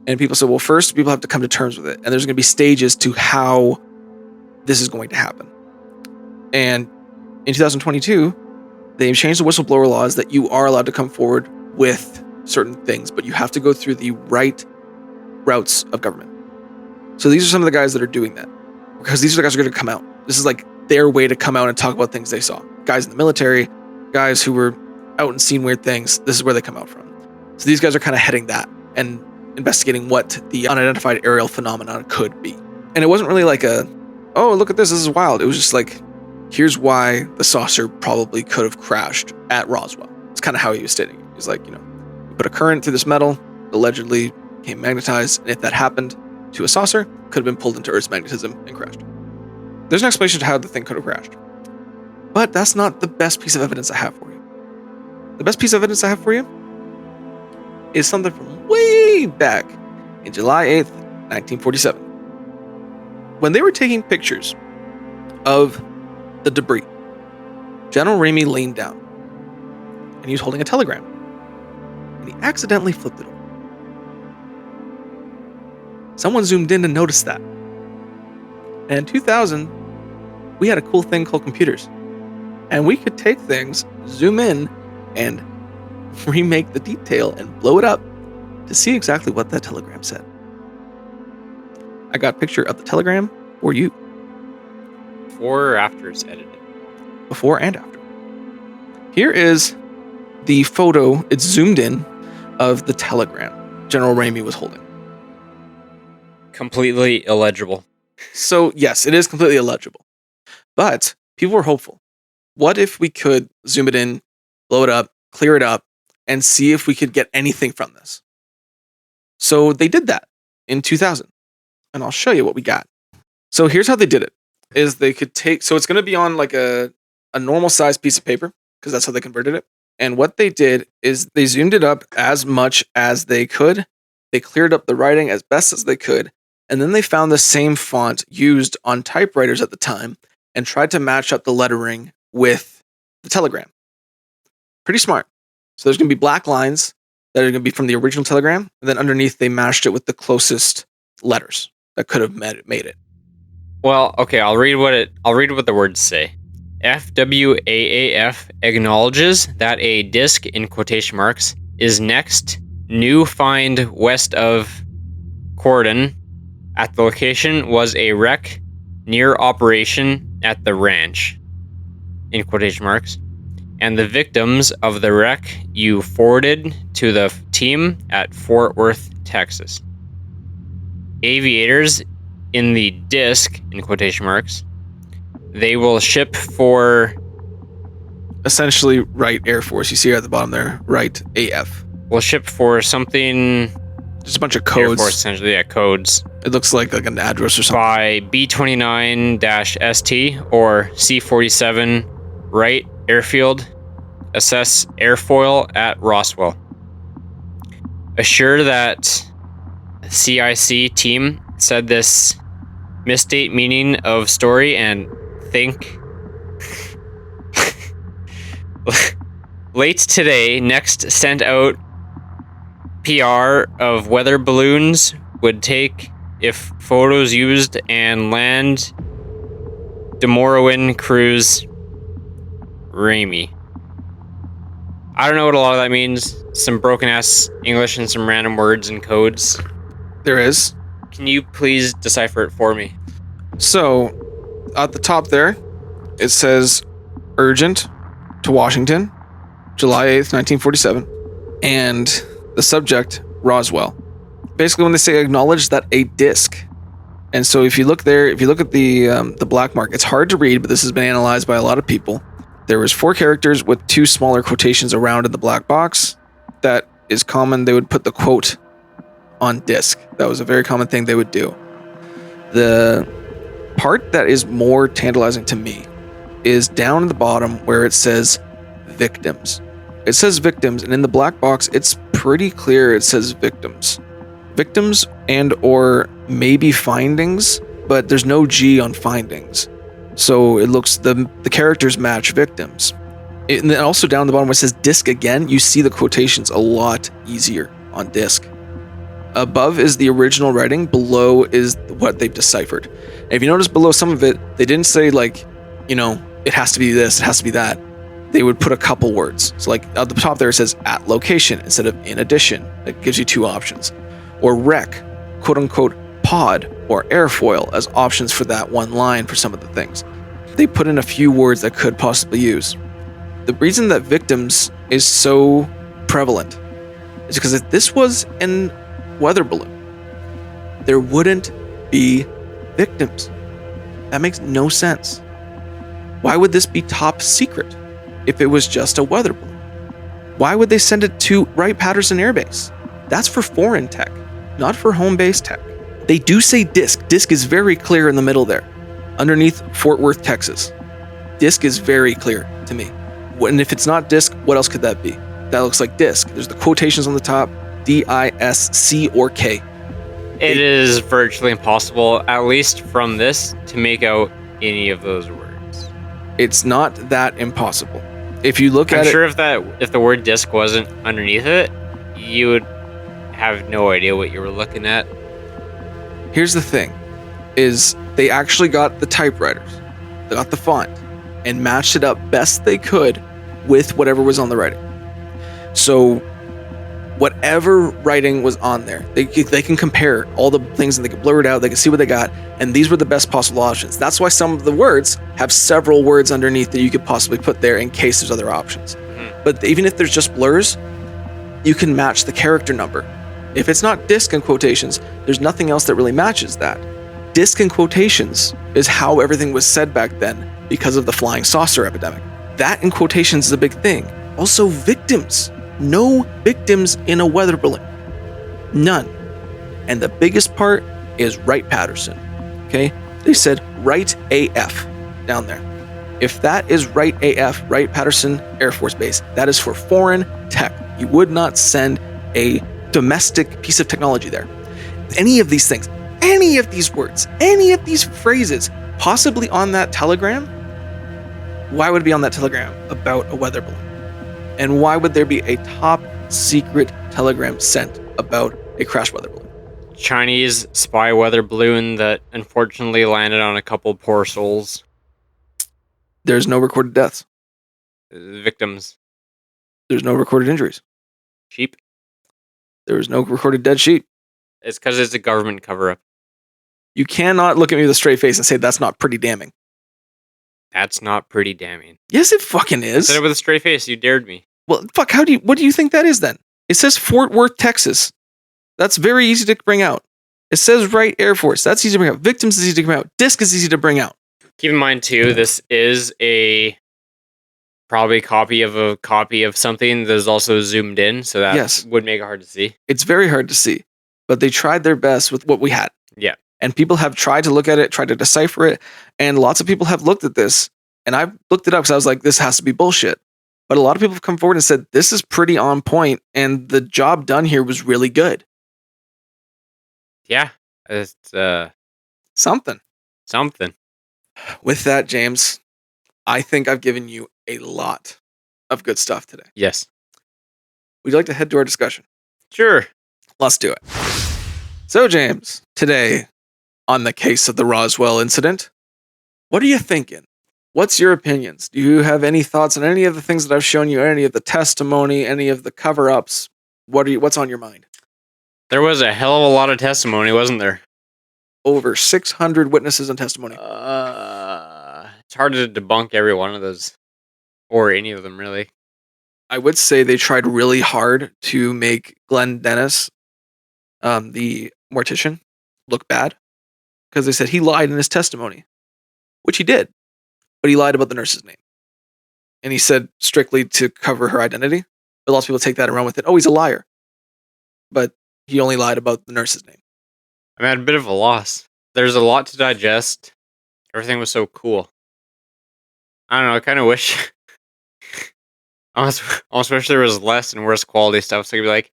And people said, well, first, people have to come to terms with it. And there's going to be stages to how this is going to happen. And in 2022, they changed the whistleblower laws that you are allowed to come forward with certain things, but you have to go through the right routes of government. So these are some of the guys that are doing that. Because these are the guys who are going to come out. This is like their way to come out and talk about things they saw. Guys in the military, guys who were out and seen weird things, this is where they come out from. So these guys are kind of heading that and investigating what the unidentified aerial phenomenon could be. And it wasn't really like oh, look at this is wild. It was just like, here's why the saucer probably could have crashed at Roswell. It's kind of how he was stating it. He's like, you put a current through this metal, allegedly became magnetized, and if that happened to a saucer, could have been pulled into Earth's magnetism and crashed. There's an explanation to how the thing could have crashed. But that's not the best piece of evidence I have for you. The best piece of evidence I have for you is something from way back in July 8th, 1947. When they were taking pictures of the debris, General Ramey leaned down and he was holding a telegram. And he accidentally flipped it over. Someone zoomed in and noticed that. And in 2000, we had a cool thing called computers. And we could take things, zoom in, and remake the detail and blow it up to see exactly what that telegram said. I got a picture of the telegram for you. Before or after it's edited? Before and after. Here is the photo, it's zoomed in, of the telegram General Ramey was holding. Completely illegible. So, yes, it is completely illegible. But people were hopeful. What if we could zoom it in, blow it up, clear it up, and see if we could get anything from this? So they did that in 2000. And I'll show you what we got. So here's how they did it. Is they could take, so it's going to be on like a normal size piece of paper, because that's how they converted it. And what they did is they zoomed it up as much as they could. They cleared up the writing as best as they could. And then they found the same font used on typewriters at the time and tried to match up the lettering with the telegram. Pretty smart. So there's going to be black lines that are going to be from the original telegram. And then underneath, they matched it with the closest letters that could have made it. Well, okay, I'll read what the words say. FWAAF acknowledges that a disc, in quotation marks, is next new find west of Cordon. At the location was a wreck near operation at the ranch, in quotation marks, and the victims of the wreck you forwarded to the team at Fort Worth, Texas. Aviators in the disc, in quotation marks, they will ship for essentially Wright Air Force. You see at the bottom there, Wright AF. Well, ship for something. Just a bunch of Air codes. Force, essentially, yeah, codes. It looks like an address or something. By B-29-ST or C-47 Wright Airfield. Assess airfoil at Roswell. Assure that CIC team said this misstate meaning of story and think late today next sent out PR of weather balloons would take if photos used and land Demorowin cruise Ramey. I don't know what a lot of that means. Some broken ass English and some random words and codes. There is. Can you please decipher it for me? So, at the top there, it says urgent to Washington, July 8th, 1947. And the subject, Roswell. Basically, when they say acknowledge that a disc. And so if you look there, if you look at the black mark, it's hard to read, but this has been analyzed by a lot of people. There was 4 characters with 2 smaller quotations around in the black box. That is common. They would put the quote on disc. That was a very common thing they would do. The part that is more tantalizing to me is down at the bottom where it says victims. It says victims, and in the black box, it's pretty clear it says victims. Victims and or maybe findings, but there's no G on findings. So it looks, the characters match victims. And then also down the bottom where it says disc again, you see the quotations a lot easier on disc. Above is the original writing, below is what they've deciphered. And if you notice below some of it, they didn't say like, it has to be this, it has to be that. They would put a couple words. So like at the top there it says at location instead of in addition. It gives you 2 options. Or wreck, quote unquote, pod or airfoil as options for that one line for some of the things. They put in a few words that could possibly use. The reason that victims is so prevalent is because if this was an weather balloon, there wouldn't be victims. That makes no sense. Why would this be top secret if it was just a weather balloon? Why would they send it to Wright-Patterson Air Base? That's for foreign tech, not for home base tech. They do say disc. Disc is very clear in the middle there, underneath Fort Worth, Texas. Disc is very clear to me. And if it's not disc, what else could that be? That looks like disc. There's the quotations on the top, D-I-S-C or K. It is virtually impossible, at least from this, to make out any of those words. It's not that impossible. If you look at it... I'm sure if the word disc wasn't underneath it, you would have no idea what you were looking at. Here's the thing, is they actually got the typewriters, they got the font, and matched it up best they could with whatever was on the writing. So whatever writing was on there, they can compare all the things and they can blur it out, they can see what they got, and these were the best possible options. That's why some of the words have several words underneath that you could possibly put there in case there's other options. But even if there's just blurs, you can match the character number. If it's not disc in quotations, there's nothing else that really matches that. Disc in quotations is how everything was said back then because of the flying saucer epidemic. That in quotations is a big thing. Also victims. No victims in a weather balloon. None. And the biggest part is Wright-Patterson. Okay? They said Wright AF down there. If that is Wright AF, Wright-Patterson Air Force Base, that is for foreign tech. You would not send a domestic piece of technology there. Any of these things, any of these words, any of these phrases, possibly on that telegram, why would it be on that telegram about a weather balloon? And why would there be a top secret telegram sent about a crash weather balloon? Chinese spy weather balloon that unfortunately landed on a couple poor souls. There's no recorded deaths. Victims. There's no recorded injuries. Sheep. There was no recorded dead sheep. It's because it's a government cover-up. You cannot look at me with a straight face and say that's not pretty damning. That's not pretty damning. Yes, it fucking I is. said it with a straight face. You dared me. Well, fuck, what do you think that is then? It says Fort Worth, Texas. That's very easy to bring out. It says Wright Air Force. That's easy to bring out. Victims is easy to bring out. Disc is easy to bring out. Keep in mind, too, this is a probably copy of something that's also zoomed in, so that Yes. would make it hard to see. It's very hard to see, but they tried their best with what we had. Yeah. And people have tried to look at it, tried to decipher it, and lots of people have looked at this. And I've looked it up because I was like, this has to be bullshit. But a lot of people have come forward and said, this is pretty on point, and the job done here was really good. Yeah. It's Something. something. With that, James, I think I've given you a lot of good stuff today. Yes. Would you like to head to our discussion? Sure. Let's do it. So, James, today on the case of the Roswell incident, what are you thinking? What's your opinions? Do you have any thoughts on any of the things that I've shown you, any of the testimony, any of the cover-ups? What's on your mind? There was a hell of a lot of testimony, wasn't there? Over 600 witnesses and testimony. It's hard to debunk every one of those, or any of them, really. I would say they tried really hard to make Glenn Dennis, the mortician, look bad, because they said he lied in his testimony, which he did, but he lied about the nurse's name. And he said strictly to cover her identity, but lots of people take that and run with it. Oh, he's a liar. But he only lied about the nurse's name. I'm at a bit of a loss. There's a lot to digest. Everything was so cool. I don't know, I kind of wish... I almost wish there was less and worse quality stuff, so I could be like,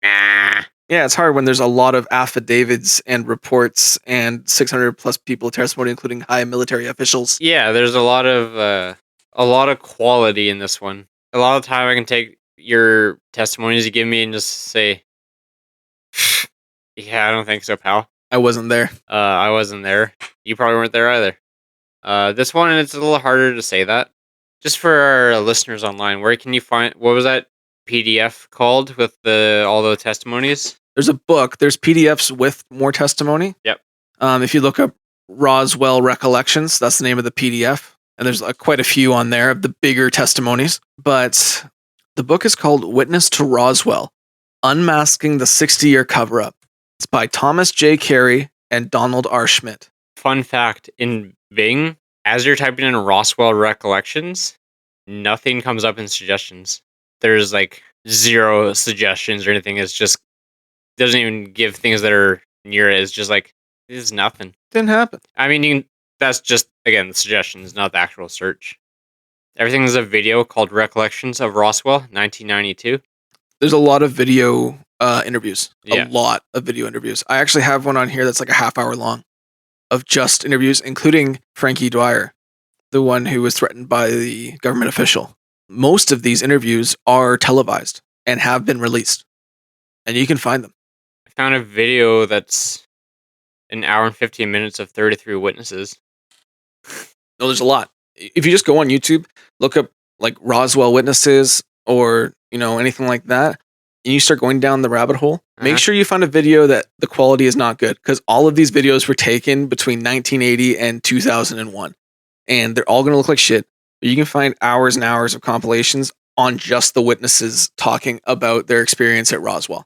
nah. Yeah, it's hard when there's a lot of affidavits and reports and 600 plus people testimony, including high military officials. Yeah, there's a lot of quality in this one. A lot of time I can take your testimonies you give me and just say, yeah, I don't think so, pal. I wasn't there. I wasn't there. You probably weren't there either. This one, it's a little harder to say that. Just for our listeners online, where can you find, what was that PDF called with all the testimonies? There's a book. There's PDFs with more testimony. Yep. If you look up Roswell Recollections, that's the name of the PDF. And there's quite a few on there of the bigger testimonies. But the book is called Witness to Roswell, Unmasking the 60-Year Cover-Up. It's by Thomas J. Carey and Donald R. Schmidt. Fun fact, in Bing, as you're typing in Roswell Recollections, nothing comes up in suggestions. There's like 0 suggestions or anything. It's just, doesn't even give things that are near it. It's just like, this is nothing. Didn't happen. I mean, that's just, again, the suggestions, not the actual search. Everything is a video called Recollections of Roswell, 1992. There's a lot of video interviews. Yeah. A lot of video interviews. I actually have one on here that's like a half hour long of just interviews, including Frankie Dwyer, the one who was threatened by the government official. Most of these interviews are televised and have been released, and you can find them. I found a video that's an hour and 15 minutes of 33 witnesses. No, there's a lot. If you just go on YouTube, look up like Roswell witnesses or, anything like that, and you start going down the rabbit hole, make sure you find a video that the quality is not good, because all of these videos were taken between 1980 and 2001, and they're all going to look like shit. You can find hours and hours of compilations on just the witnesses talking about their experience at Roswell.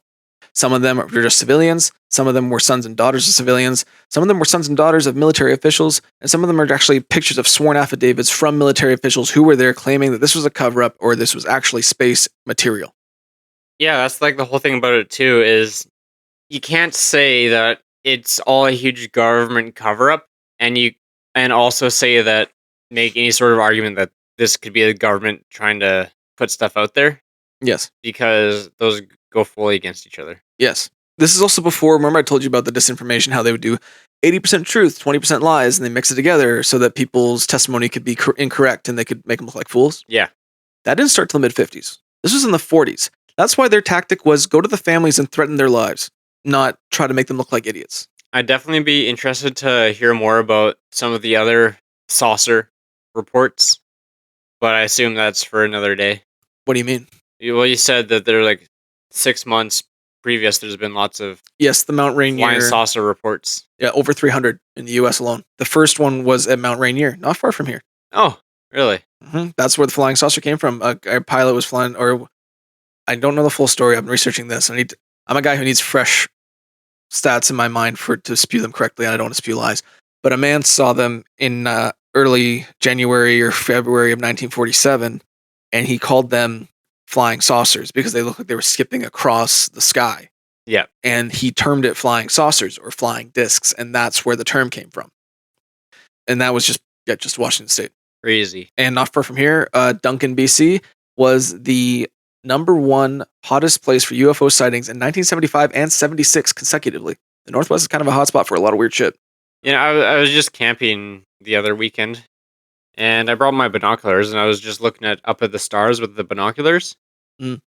Some of them were just civilians. Some of them were sons and daughters of civilians. Some of them were sons and daughters of military officials. And some of them are actually pictures of sworn affidavits from military officials who were there claiming that this was a cover-up or this was actually space material. Yeah, that's like the whole thing about it too, is you can't say that it's all a huge government cover-up and also say that, make any sort of argument that this could be the government trying to put stuff out there. Yes. Because those go fully against each other. Yes. This is also before, remember I told you about the disinformation, how they would do 80% truth, 20% lies, and they mix it together so that people's testimony could be incorrect and they could make them look like fools? Yeah. That didn't start till the mid-50s. This was in the 40s. That's why their tactic was go to the families and threaten their lives, not try to make them look like idiots. I'd definitely be interested to hear more about some of the other saucer reports, but I assume that's for another day. What do you mean? Well, you said that they're like 6 months previous, there's been lots of Yes, the Mount Rainier flying saucer reports. Yeah, over 300 in the U.S. alone. The first one was at Mount Rainier, not far from here. Oh, really? Mm-hmm. That's where the flying saucer came from. A pilot was flying, or I don't know the full story. I've been researching this. I'm a guy who needs fresh stats in my mind to spew them correctly, and I don't want to spew lies. But a man saw them in early January or February of 1947 and he called them flying saucers because they looked like they were skipping across the sky. Yeah. And he termed it flying saucers or flying discs, and that's where the term came from. And that was just Washington State. Crazy. And not far from here, Duncan, BC was the #1 hottest place for UFO sightings in 1975 and 76 consecutively. The Northwest is kind of a hotspot for a lot of weird shit. You know, I was just camping the other weekend, and I brought my binoculars, and I was just looking up at the stars with the binoculars. Mm.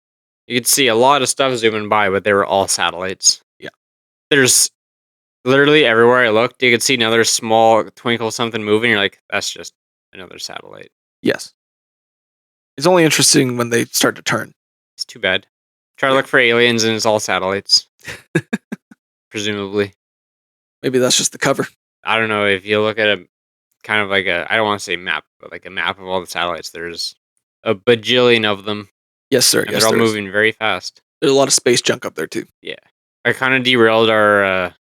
You could see a lot of stuff zooming by, but they were all satellites. Yeah. There's literally everywhere I looked, you could see another small twinkle something moving. You're like, that's just another satellite. Yes. It's only interesting when they start to turn. It's too bad. Try to look for aliens, and it's all satellites. Presumably. Maybe that's just the cover. I don't know, if you look at a kind of like I don't want to say map, but like a map of all the satellites, there's a bajillion of them. Yes, sir. And Yes, they're all there is. moving very fast. There's a lot of space junk up there, too. Yeah. I kind of derailed our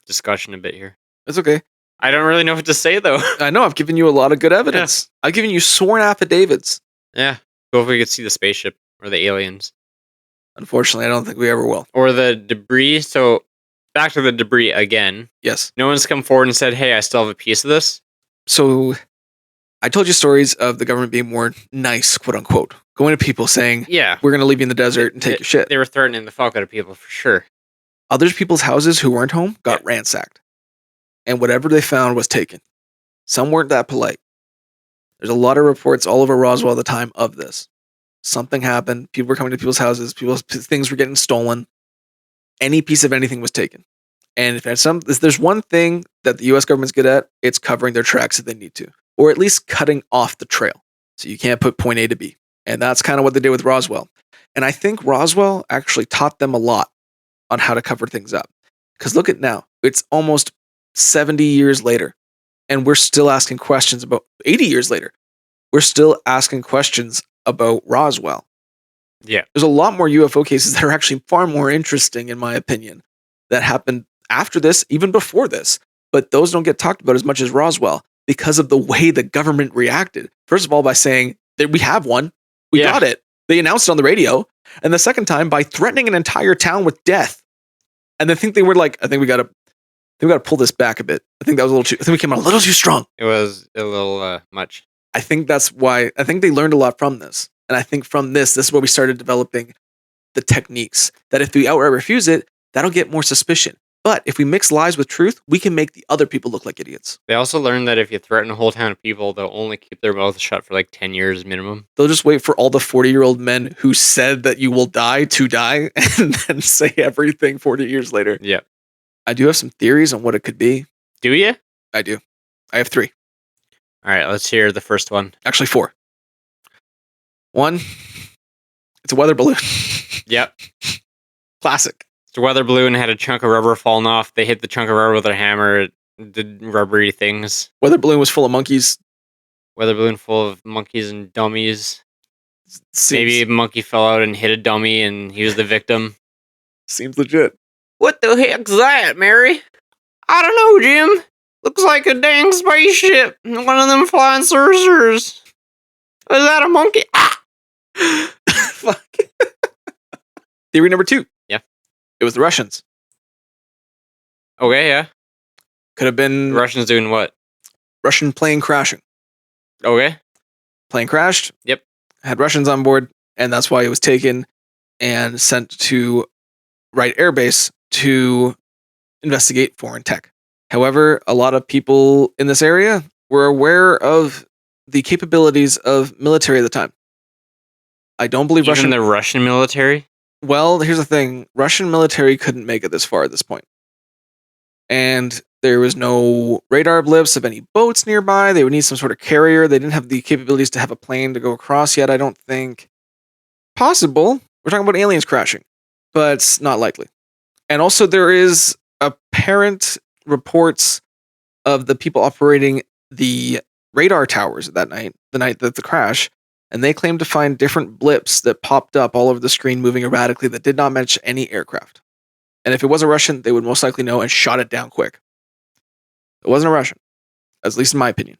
discussion a bit here. It's okay. I don't really know what to say, though. I know. I've given you a lot of good evidence. I've given you sworn affidavits. Yeah. Cool if we could see the spaceship or the aliens. Unfortunately, I don't think we ever will. Or the debris. So, back to the debris again. Yes. No one's come forward and said, hey, I still have a piece of this. So, I told you stories of the government being more nice, quote unquote, going to people saying, Yeah. we're going to leave you in the desert and take your shit. They were threatening the fuck out of people for sure. Other people's houses who weren't home got ransacked. And whatever they found was taken. Some weren't that polite. There's a lot of reports all over Roswell at the time of this. Something happened. People were coming to people's houses. Things were getting stolen. Any piece of anything was taken. And if there's one thing that the U.S. government's good at, it's covering their tracks if they need to. Or at least cutting off the trail. So you can't put point A to B. And that's kind of what they did with Roswell. And I think Roswell actually taught them a lot on how to cover things up. Because look at now. It's almost 70 years later. And we're still asking questions about 80 years later. We're still asking questions about Roswell. Yeah. There's a lot more UFO cases that are actually far more interesting, in my opinion, that happened after this, even before this. But those don't get talked about as much as Roswell because of the way the government reacted. First of all, by saying that we have one, we got it. They announced it on the radio. And the second time by threatening an entire town with death. And I think they were like, I think we got to pull this back a bit. I think we came out a little too strong. It was a little much. I think that's why, I think they learned a lot from this. And I think from this is where we started developing the techniques that if we outright refuse it, that'll get more suspicion. But if we mix lies with truth, we can make the other people look like idiots. They also learned that if you threaten a whole town of people, they'll only keep their mouths shut for like 10 years minimum. They'll just wait for all the 40-year-old men who said that you will die to die and then say everything 40 years later. Yeah. I do have some theories on what it could be. Do you? I do. I have 3. All right, let's hear the first one. Actually, 4. 1, it's a weather balloon. Yep. Classic. It's a weather balloon, had a chunk of rubber falling off. They hit the chunk of rubber with a hammer. It did rubbery things. Weather balloon was full of monkeys. Weather balloon full of monkeys and dummies. Maybe a monkey fell out and hit a dummy and he was the victim. Seems legit. What the heck's that, Mary? I don't know, Jim. Looks like a dang spaceship. One of them flying saucers. Is that a monkey? Ah! Fuck. Theory number 2. Yeah. It was the Russians. Okay, yeah. Could have been The Russians doing what? Russian plane crashing. Okay. Plane crashed. Yep. Had Russians on board, and that's why it was taken and sent to Wright Air Base to investigate foreign tech. However, a lot of people in this area were aware of the capabilities of military at the time. I don't believe Even the Russian military? Well, here's the thing. Russian military couldn't make it this far at this point. And there was no radar blips of any boats nearby. They would need some sort of carrier. They didn't have the capabilities to have a plane to go across yet, I don't think. Possible. We're talking about aliens crashing. But it's not likely. And also there is apparent reports of the people operating the radar towers that night, the night that the crash, and they claimed to find different blips that popped up all over the screen moving erratically that did not match any aircraft. And if it was a Russian, they would most likely know and shot it down quick. It wasn't a Russian, at least in my opinion.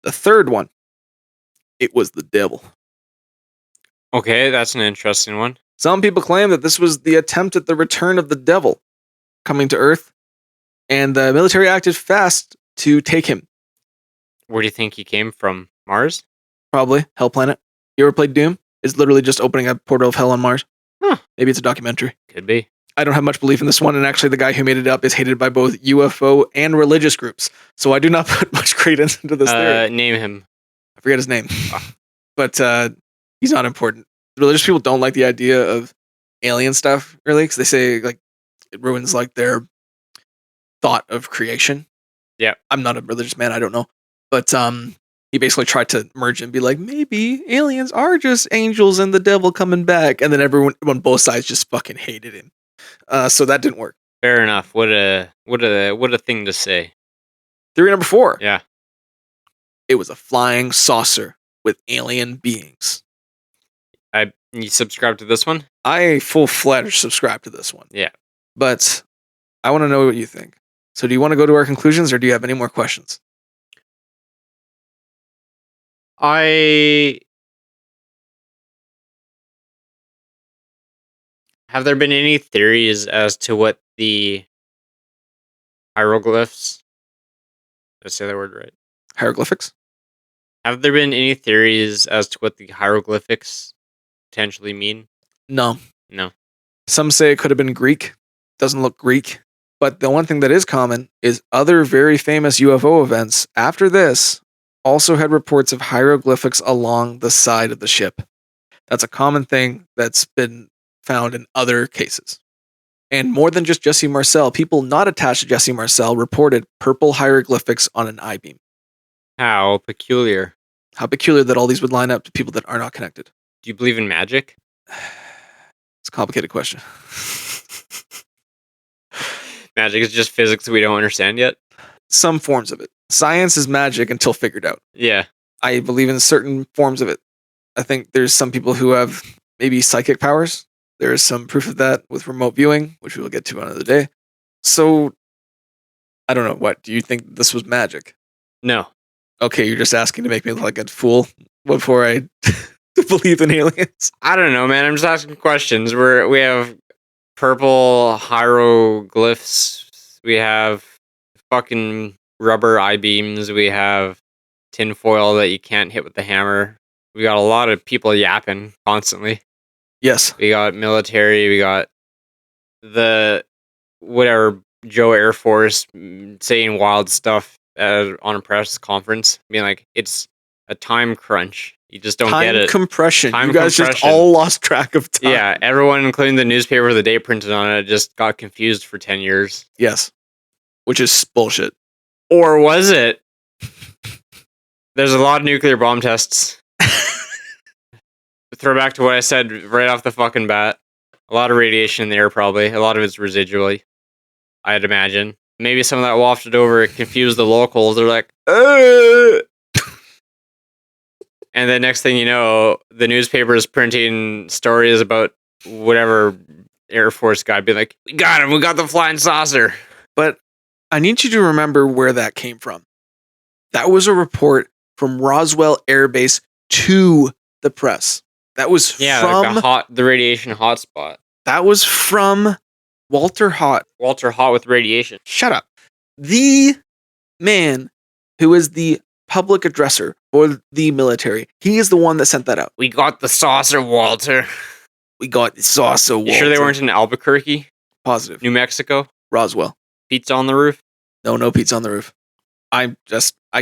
The third one, it was the devil. Okay, that's an interesting one. Some people claim that this was the attempt at the return of the devil coming to Earth, and the military acted fast to take him. Where do you think he came from? Mars? Probably Hell Planet. You ever played Doom? It's literally just opening a portal of hell on Mars. Huh. Maybe it's a documentary. Could be. I don't have much belief in this one, and actually the guy who made it up is hated by both UFO and religious groups, so I do not put much credence into this theory. Name him. I forget his name, but he's not important. Religious people don't like the idea of alien stuff, really, because they say like it ruins like their thought of creation. Yeah. I'm not a religious man, I don't know. But he basically tried to merge and be like, maybe aliens are just angels and the devil coming back. And then everyone on both sides just fucking hated him. So that didn't work. Fair enough. What a thing to say. Theory number 4. Yeah. It was a flying saucer with alien beings. You subscribe to this one? I full-fledged subscribe to this one. Yeah. But I want to know what you think. So do you want to go to our conclusions or do you have any more questions? Have there been any theories as to what the hieroglyphs? Did I say that word right? Hieroglyphics? Have there been any theories as to what the hieroglyphics potentially mean? No. No. Some say it could have been Greek. Doesn't look Greek. But the one thing that is common is other very famous UFO events after this also had reports of hieroglyphics along the side of the ship. That's a common thing that's been found in other cases. And more than just Jesse Marcel, people not attached to Jesse Marcel reported purple hieroglyphics on an I-beam. How peculiar. How peculiar that all these would line up to people that are not connected. Do you believe in magic? It's a complicated question. Magic is just physics we don't understand yet? Some forms of it. Science is magic until figured out. Yeah. I believe in certain forms of it. I think there's some people who have maybe psychic powers. There is some proof of that with remote viewing, which we will get to another day. So, I don't know. What? Do you think this was magic? No. Okay, you're just asking to make me look like a fool before I believe in aliens. I don't know, man. I'm just asking questions. We have purple hieroglyphs. We have fucking rubber I-beams. We have tinfoil that you can't hit with the hammer. We got a lot of people yapping constantly. Yes. We got military. We got the whatever Joe Air Force saying wild stuff on a press conference, being like, it's a time crunch. You just don't get it. Compression. Time you guys compression. just all lost track of time. Yeah, everyone, including the newspaper with the date printed on it, just got confused for 10 years. Yes. Which is bullshit. Or was it? There's a lot of nuclear bomb tests. Throw back to what I said right off the fucking bat. A lot of radiation in the air, probably. A lot of it's residually, I'd imagine. Maybe some of that wafted over, confused the locals. They're like, and then next thing you know, the newspaper is printing stories about whatever Air Force guy being like, we got him, we got the flying saucer. But I need you to remember where that came from. That was a report from Roswell Air Base to the press. That was from like the radiation hotspot. That was from Walter Haut. Walter Haut with radiation. Shut up. The man who is the public addresser for the military. He is the one that sent that out. We got the saucer, Walter. We got the saucer, Walter. You sure they weren't in Albuquerque? Positive. New Mexico? Roswell. Pizza on the roof? No pizza on the roof. I've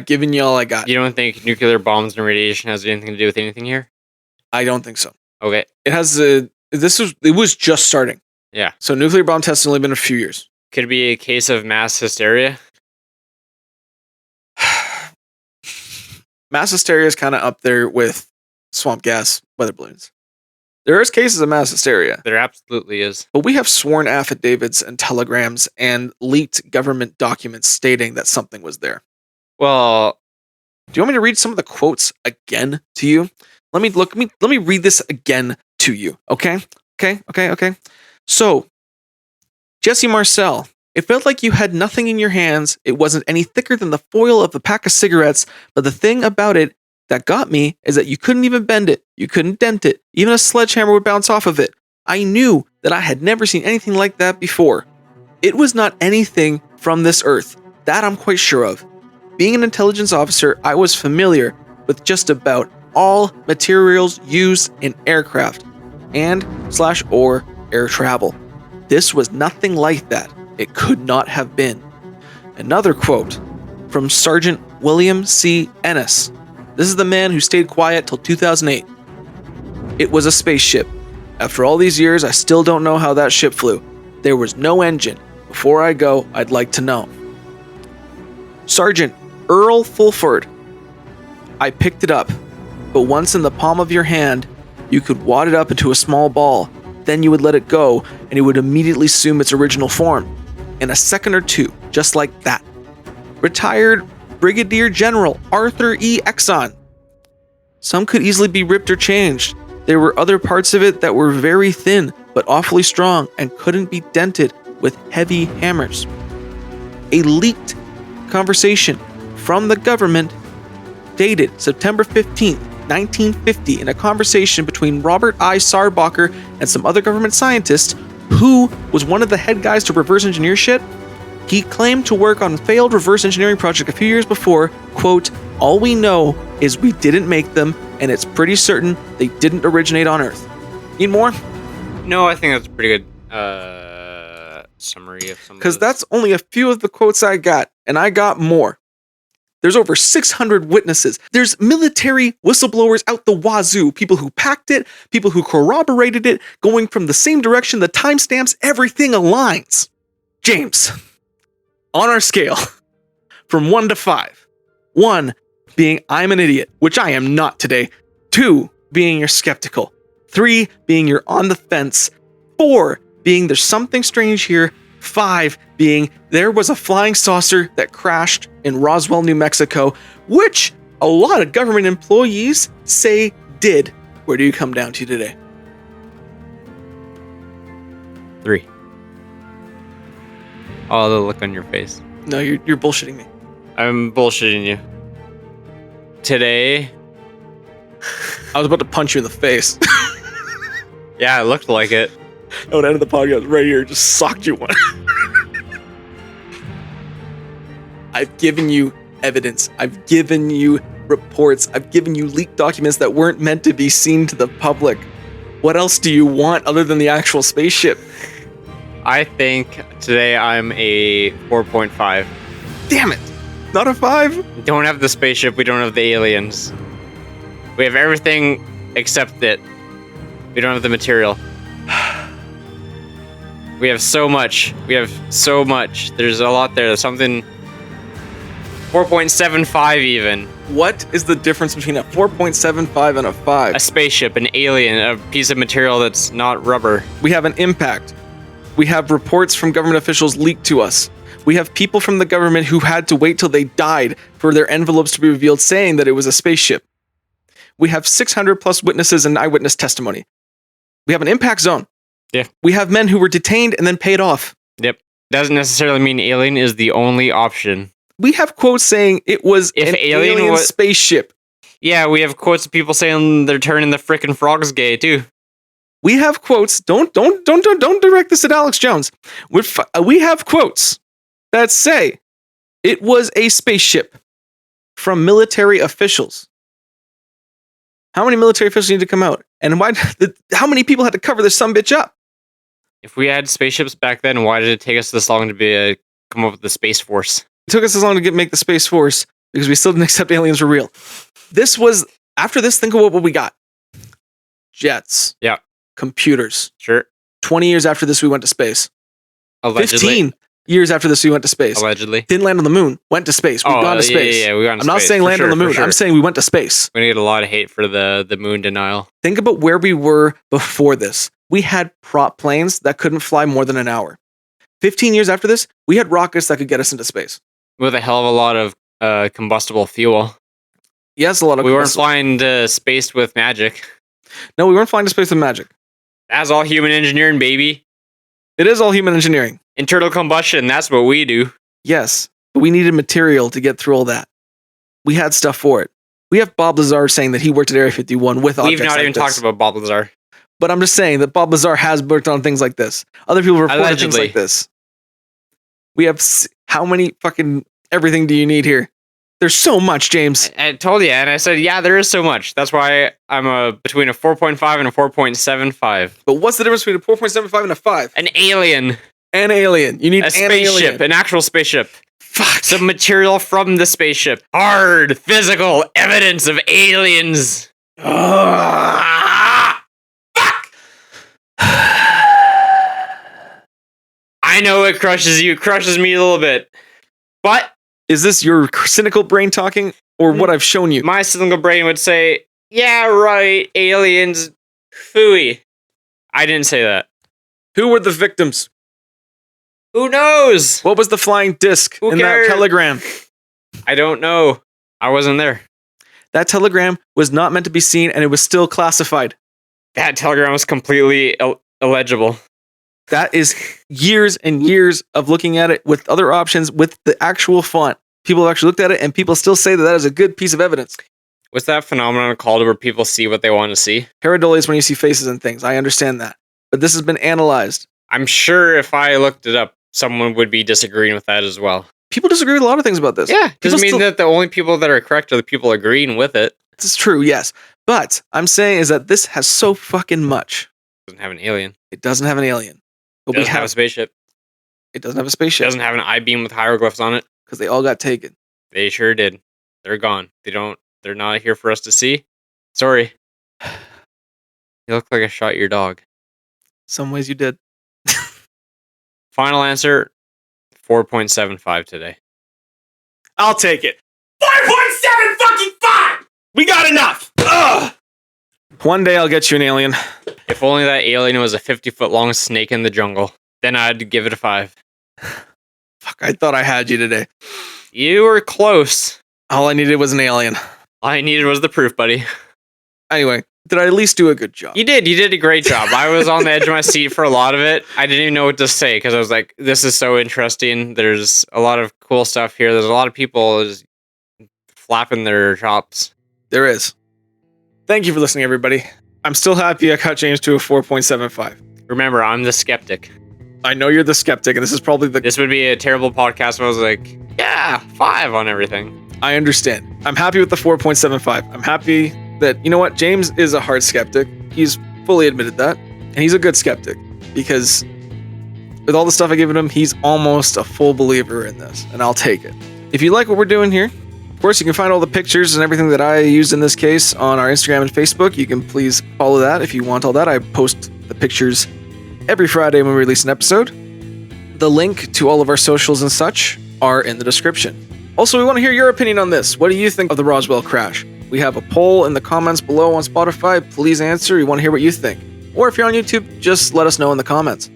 given you all I got. You don't think nuclear bombs and radiation has anything to do with anything here? I don't think so. Okay. It has it was just starting. Yeah. So nuclear bomb tests have only been a few years. Could it be a case of mass hysteria? Mass hysteria is kind of up there with swamp gas weather balloons. There is cases of mass hysteria. There absolutely is. But we have sworn affidavits and telegrams and leaked government documents stating that something was there. Well, do you want me to read some of the quotes again to you? Let me read this again to you. Okay. So, Jesse Marcel, it felt like you had nothing in your hands. It wasn't any thicker than the foil of a pack of cigarettes, but the thing about it that got me is that you couldn't even bend it. You couldn't dent it. Even a sledgehammer would bounce off of it. I knew that I had never seen anything like that before. It was not anything from this earth. That I'm quite sure of. Being an intelligence officer, I was familiar with just about all materials used in aircraft and/or air travel. This was nothing like that. It could not have been. Another quote from Sergeant William C. Ennis. This is the man who stayed quiet till 2008. It was a spaceship. After all these years, I still don't know how that ship flew. There was no engine. Before I go, I'd like to know. Sergeant Earl Fulford. I picked it up, but once in the palm of your hand, you could wad it up into a small ball. Then you would let it go, and it would immediately assume its original form. In a second or two, just like that. Retired Brigadier General Arthur E. Exon. Some could easily be ripped or changed. There were other parts of it that were very thin, but awfully strong, and couldn't be dented with heavy hammers. A leaked conversation from the government dated September 15th, 1950, in a conversation between Robert I. Sarbacher and some other government scientists, who was one of the head guys to reverse engineer shit. He claimed to work on a failed reverse engineering project a few years before, quote, all we know is we didn't make them, and it's pretty certain they didn't originate on Earth. Need more? No, I think that's a pretty good summary of some of Because those. that's only a few of the quotes I got, and I got more. There's over 600 witnesses. There's military whistleblowers out the wazoo. People who packed it, people who corroborated it, going from the same direction, the timestamps, everything aligns. James, on our scale, from 1 to 5. 1 being I'm an idiot, which I am not today. 2 being you're skeptical. 3 being you're on the fence. 4 being there's something strange here. 5 being there was a flying saucer that crashed in Roswell, New Mexico, which a lot of government employees say did. Where do you come down to today? 3. Oh, the look on your face. No, you're bullshitting me. I'm bullshitting you. Today, I was about to punch you in the face. yeah, it looked like it. I would end the podcast right here, just socked you one. I've given you evidence. I've given you reports. I've given you leaked documents that weren't meant to be seen to the public. What else do you want other than the actual spaceship? I think today I'm a 4.5. Damn it. Not a 5? Don't have the spaceship, we don't have the aliens. We have everything except it. We don't have the material. We have so much. There's a lot there. There's something 4.75 even. What is the difference between a 4.75 and a 5? A spaceship, an alien, a piece of material that's not rubber. We have an impact. We have reports from government officials leaked to us. We have people from the government who had to wait till they died for their envelopes to be revealed saying that it was a spaceship. We have 600 plus witnesses and eyewitness testimony. We have an impact zone. Yeah. We have men who were detained and then paid off. Yep. Doesn't necessarily mean alien is the only option. We have quotes saying it was an alien spaceship. Yeah, we have quotes of people saying they're turning the frickin' frogs gay too. We have quotes. Don't direct this at Alex Jones. We have quotes that say it was a spaceship from military officials. How many military officials need to come out? And how many people had to cover this sumbitch up? If we had spaceships back then, why did it take us this long to come up with the Space Force? It took us as long to make the Space Force because we still didn't accept aliens were real. After this, think of what we got. Jets. Yeah. Computers. Sure. 20 years after this, we went to space. Allegedly. 15 years after this, we went to space. Allegedly. Didn't land on the moon. Went to space. We've gone to space. Yeah, we gone to space. I'm not saying land on the moon. I'm saying we went to space. We're going to get a lot of hate for the moon denial. Think about where we were before this. We had prop planes that couldn't fly more than an hour. 15 years after this, we had rockets that could get us into space. With a hell of a lot of combustible fuel. Yes, a lot of We weren't flying to space with magic. No, we weren't flying to space with magic. That's all human engineering, baby. It is all human engineering. Internal combustion, that's what we do. Yes, but we needed material to get through all that. We had stuff for it. We have Bob Lazar saying that he worked at Area 51 with objects We've not like even this. talked about Bob Lazar. But I'm just saying that Bob Lazar has worked on things like this. Other people reported things Allegedly. like this. We have how many fucking everything do you need here? There's so much, James. I told you, and I said, yeah, there is so much. That's why I'm between a 4.5 and a 4.75. But what's the difference between a 4.75 and a 5? An alien. An alien. You need A an spaceship. alien. An actual spaceship. Fuck. Some material from the spaceship. Hard, physical evidence of aliens. Fuck! I know it crushes you. It crushes me a little bit. But Is this your cynical brain talking or what I've shown you? my cynical brain would say, yeah, right, aliens, phooey. I didn't say that. Who were the victims? Who knows? What was the flying disc Who in cares? that telegram? I don't know. I wasn't there. That telegram was not meant to be seen and it was still classified. That telegram was completely illegible. That is years and years of looking at it with other options with the actual font. People have actually looked at it and people still say that that is a good piece of evidence. What's that phenomenon called where people see what they want to see? Pareidolia is when you see faces and things. I understand that. But this has been analyzed. I'm sure if I looked it up, someone would be disagreeing with that as well. People disagree with a lot of things about this. Yeah, People doesn't mean still- that the only people that are correct are the people agreeing with it. This is true, yes. But I'm saying is that this has so fucking much. It doesn't have an alien. It doesn't have an alien. But It doesn't have a spaceship. it doesn't have a It spaceship doesn't have an I-beam with hieroglyphs on it. because they all got taken. They sure did. They're gone. They're not here for us to see. Sorry. You look like I shot your dog. Some ways you did. Final answer, 4.75 today. I'll take it. 4.7 fucking 5! We got enough! Ugh! One day I'll get you an alien. If only that alien was a 50-foot long snake in the jungle, then I'd give it a 5. Fuck, I thought I had you today. You were close. All I needed was an alien. All I needed was the proof, buddy. Anyway, did I at least do a good job? You did a great job. I was on the edge of my seat for a lot of it. I didn't even know what to say because I was like, this is so interesting. There's a lot of cool stuff here. There's a lot of people just flapping their chops. There is. Thank you for listening, everybody. I'm still happy I got James to a 4.75. Remember, I'm the skeptic. I know you're the skeptic, and this is probably the... This would be a terrible podcast if I was like, yeah, 5 on everything. I understand. I'm happy with the 4.75. I'm happy that, you know what, James is a hard skeptic. He's fully admitted that. And he's a good skeptic because with all the stuff I given him, he's almost a full believer in this, and I'll take it. If you like what we're doing here, of course, you can find all the pictures and everything that I used in this case on our Instagram and Facebook. You can please follow that if you want all that. I post the pictures every Friday when we release an episode. The link to all of our socials and such are in the description. Also, we want to hear your opinion on this. What do you think of the Roswell crash? We have a poll in the comments below on Spotify. Please answer. We want to hear what you think. Or if you're on YouTube, just let us know in the comments.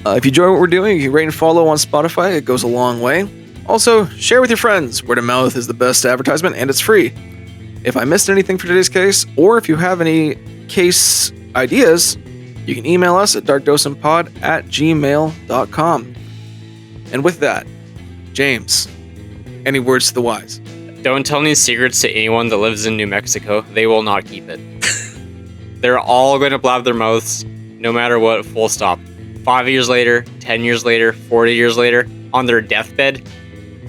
If you enjoy what we're doing, you can rate and follow on Spotify. It goes a long way. Also, share with your friends. Word of mouth is the best advertisement, and it's free. If I missed anything for today's case, or if you have any case ideas, you can email us at darkdosempod@gmail.com. And with that, James, any words to the wise? Don't tell any secrets to anyone that lives in New Mexico. They will not keep it. They're all going to blab their mouths, no matter what, full stop. 5 years later, 10 years later, 40 years later, on their deathbed,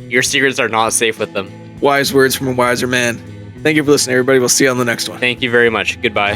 your secrets are not safe with them. Wise words from a wiser man. Thank you for listening, everybody. We'll see you on the next one. Thank you very much. Goodbye.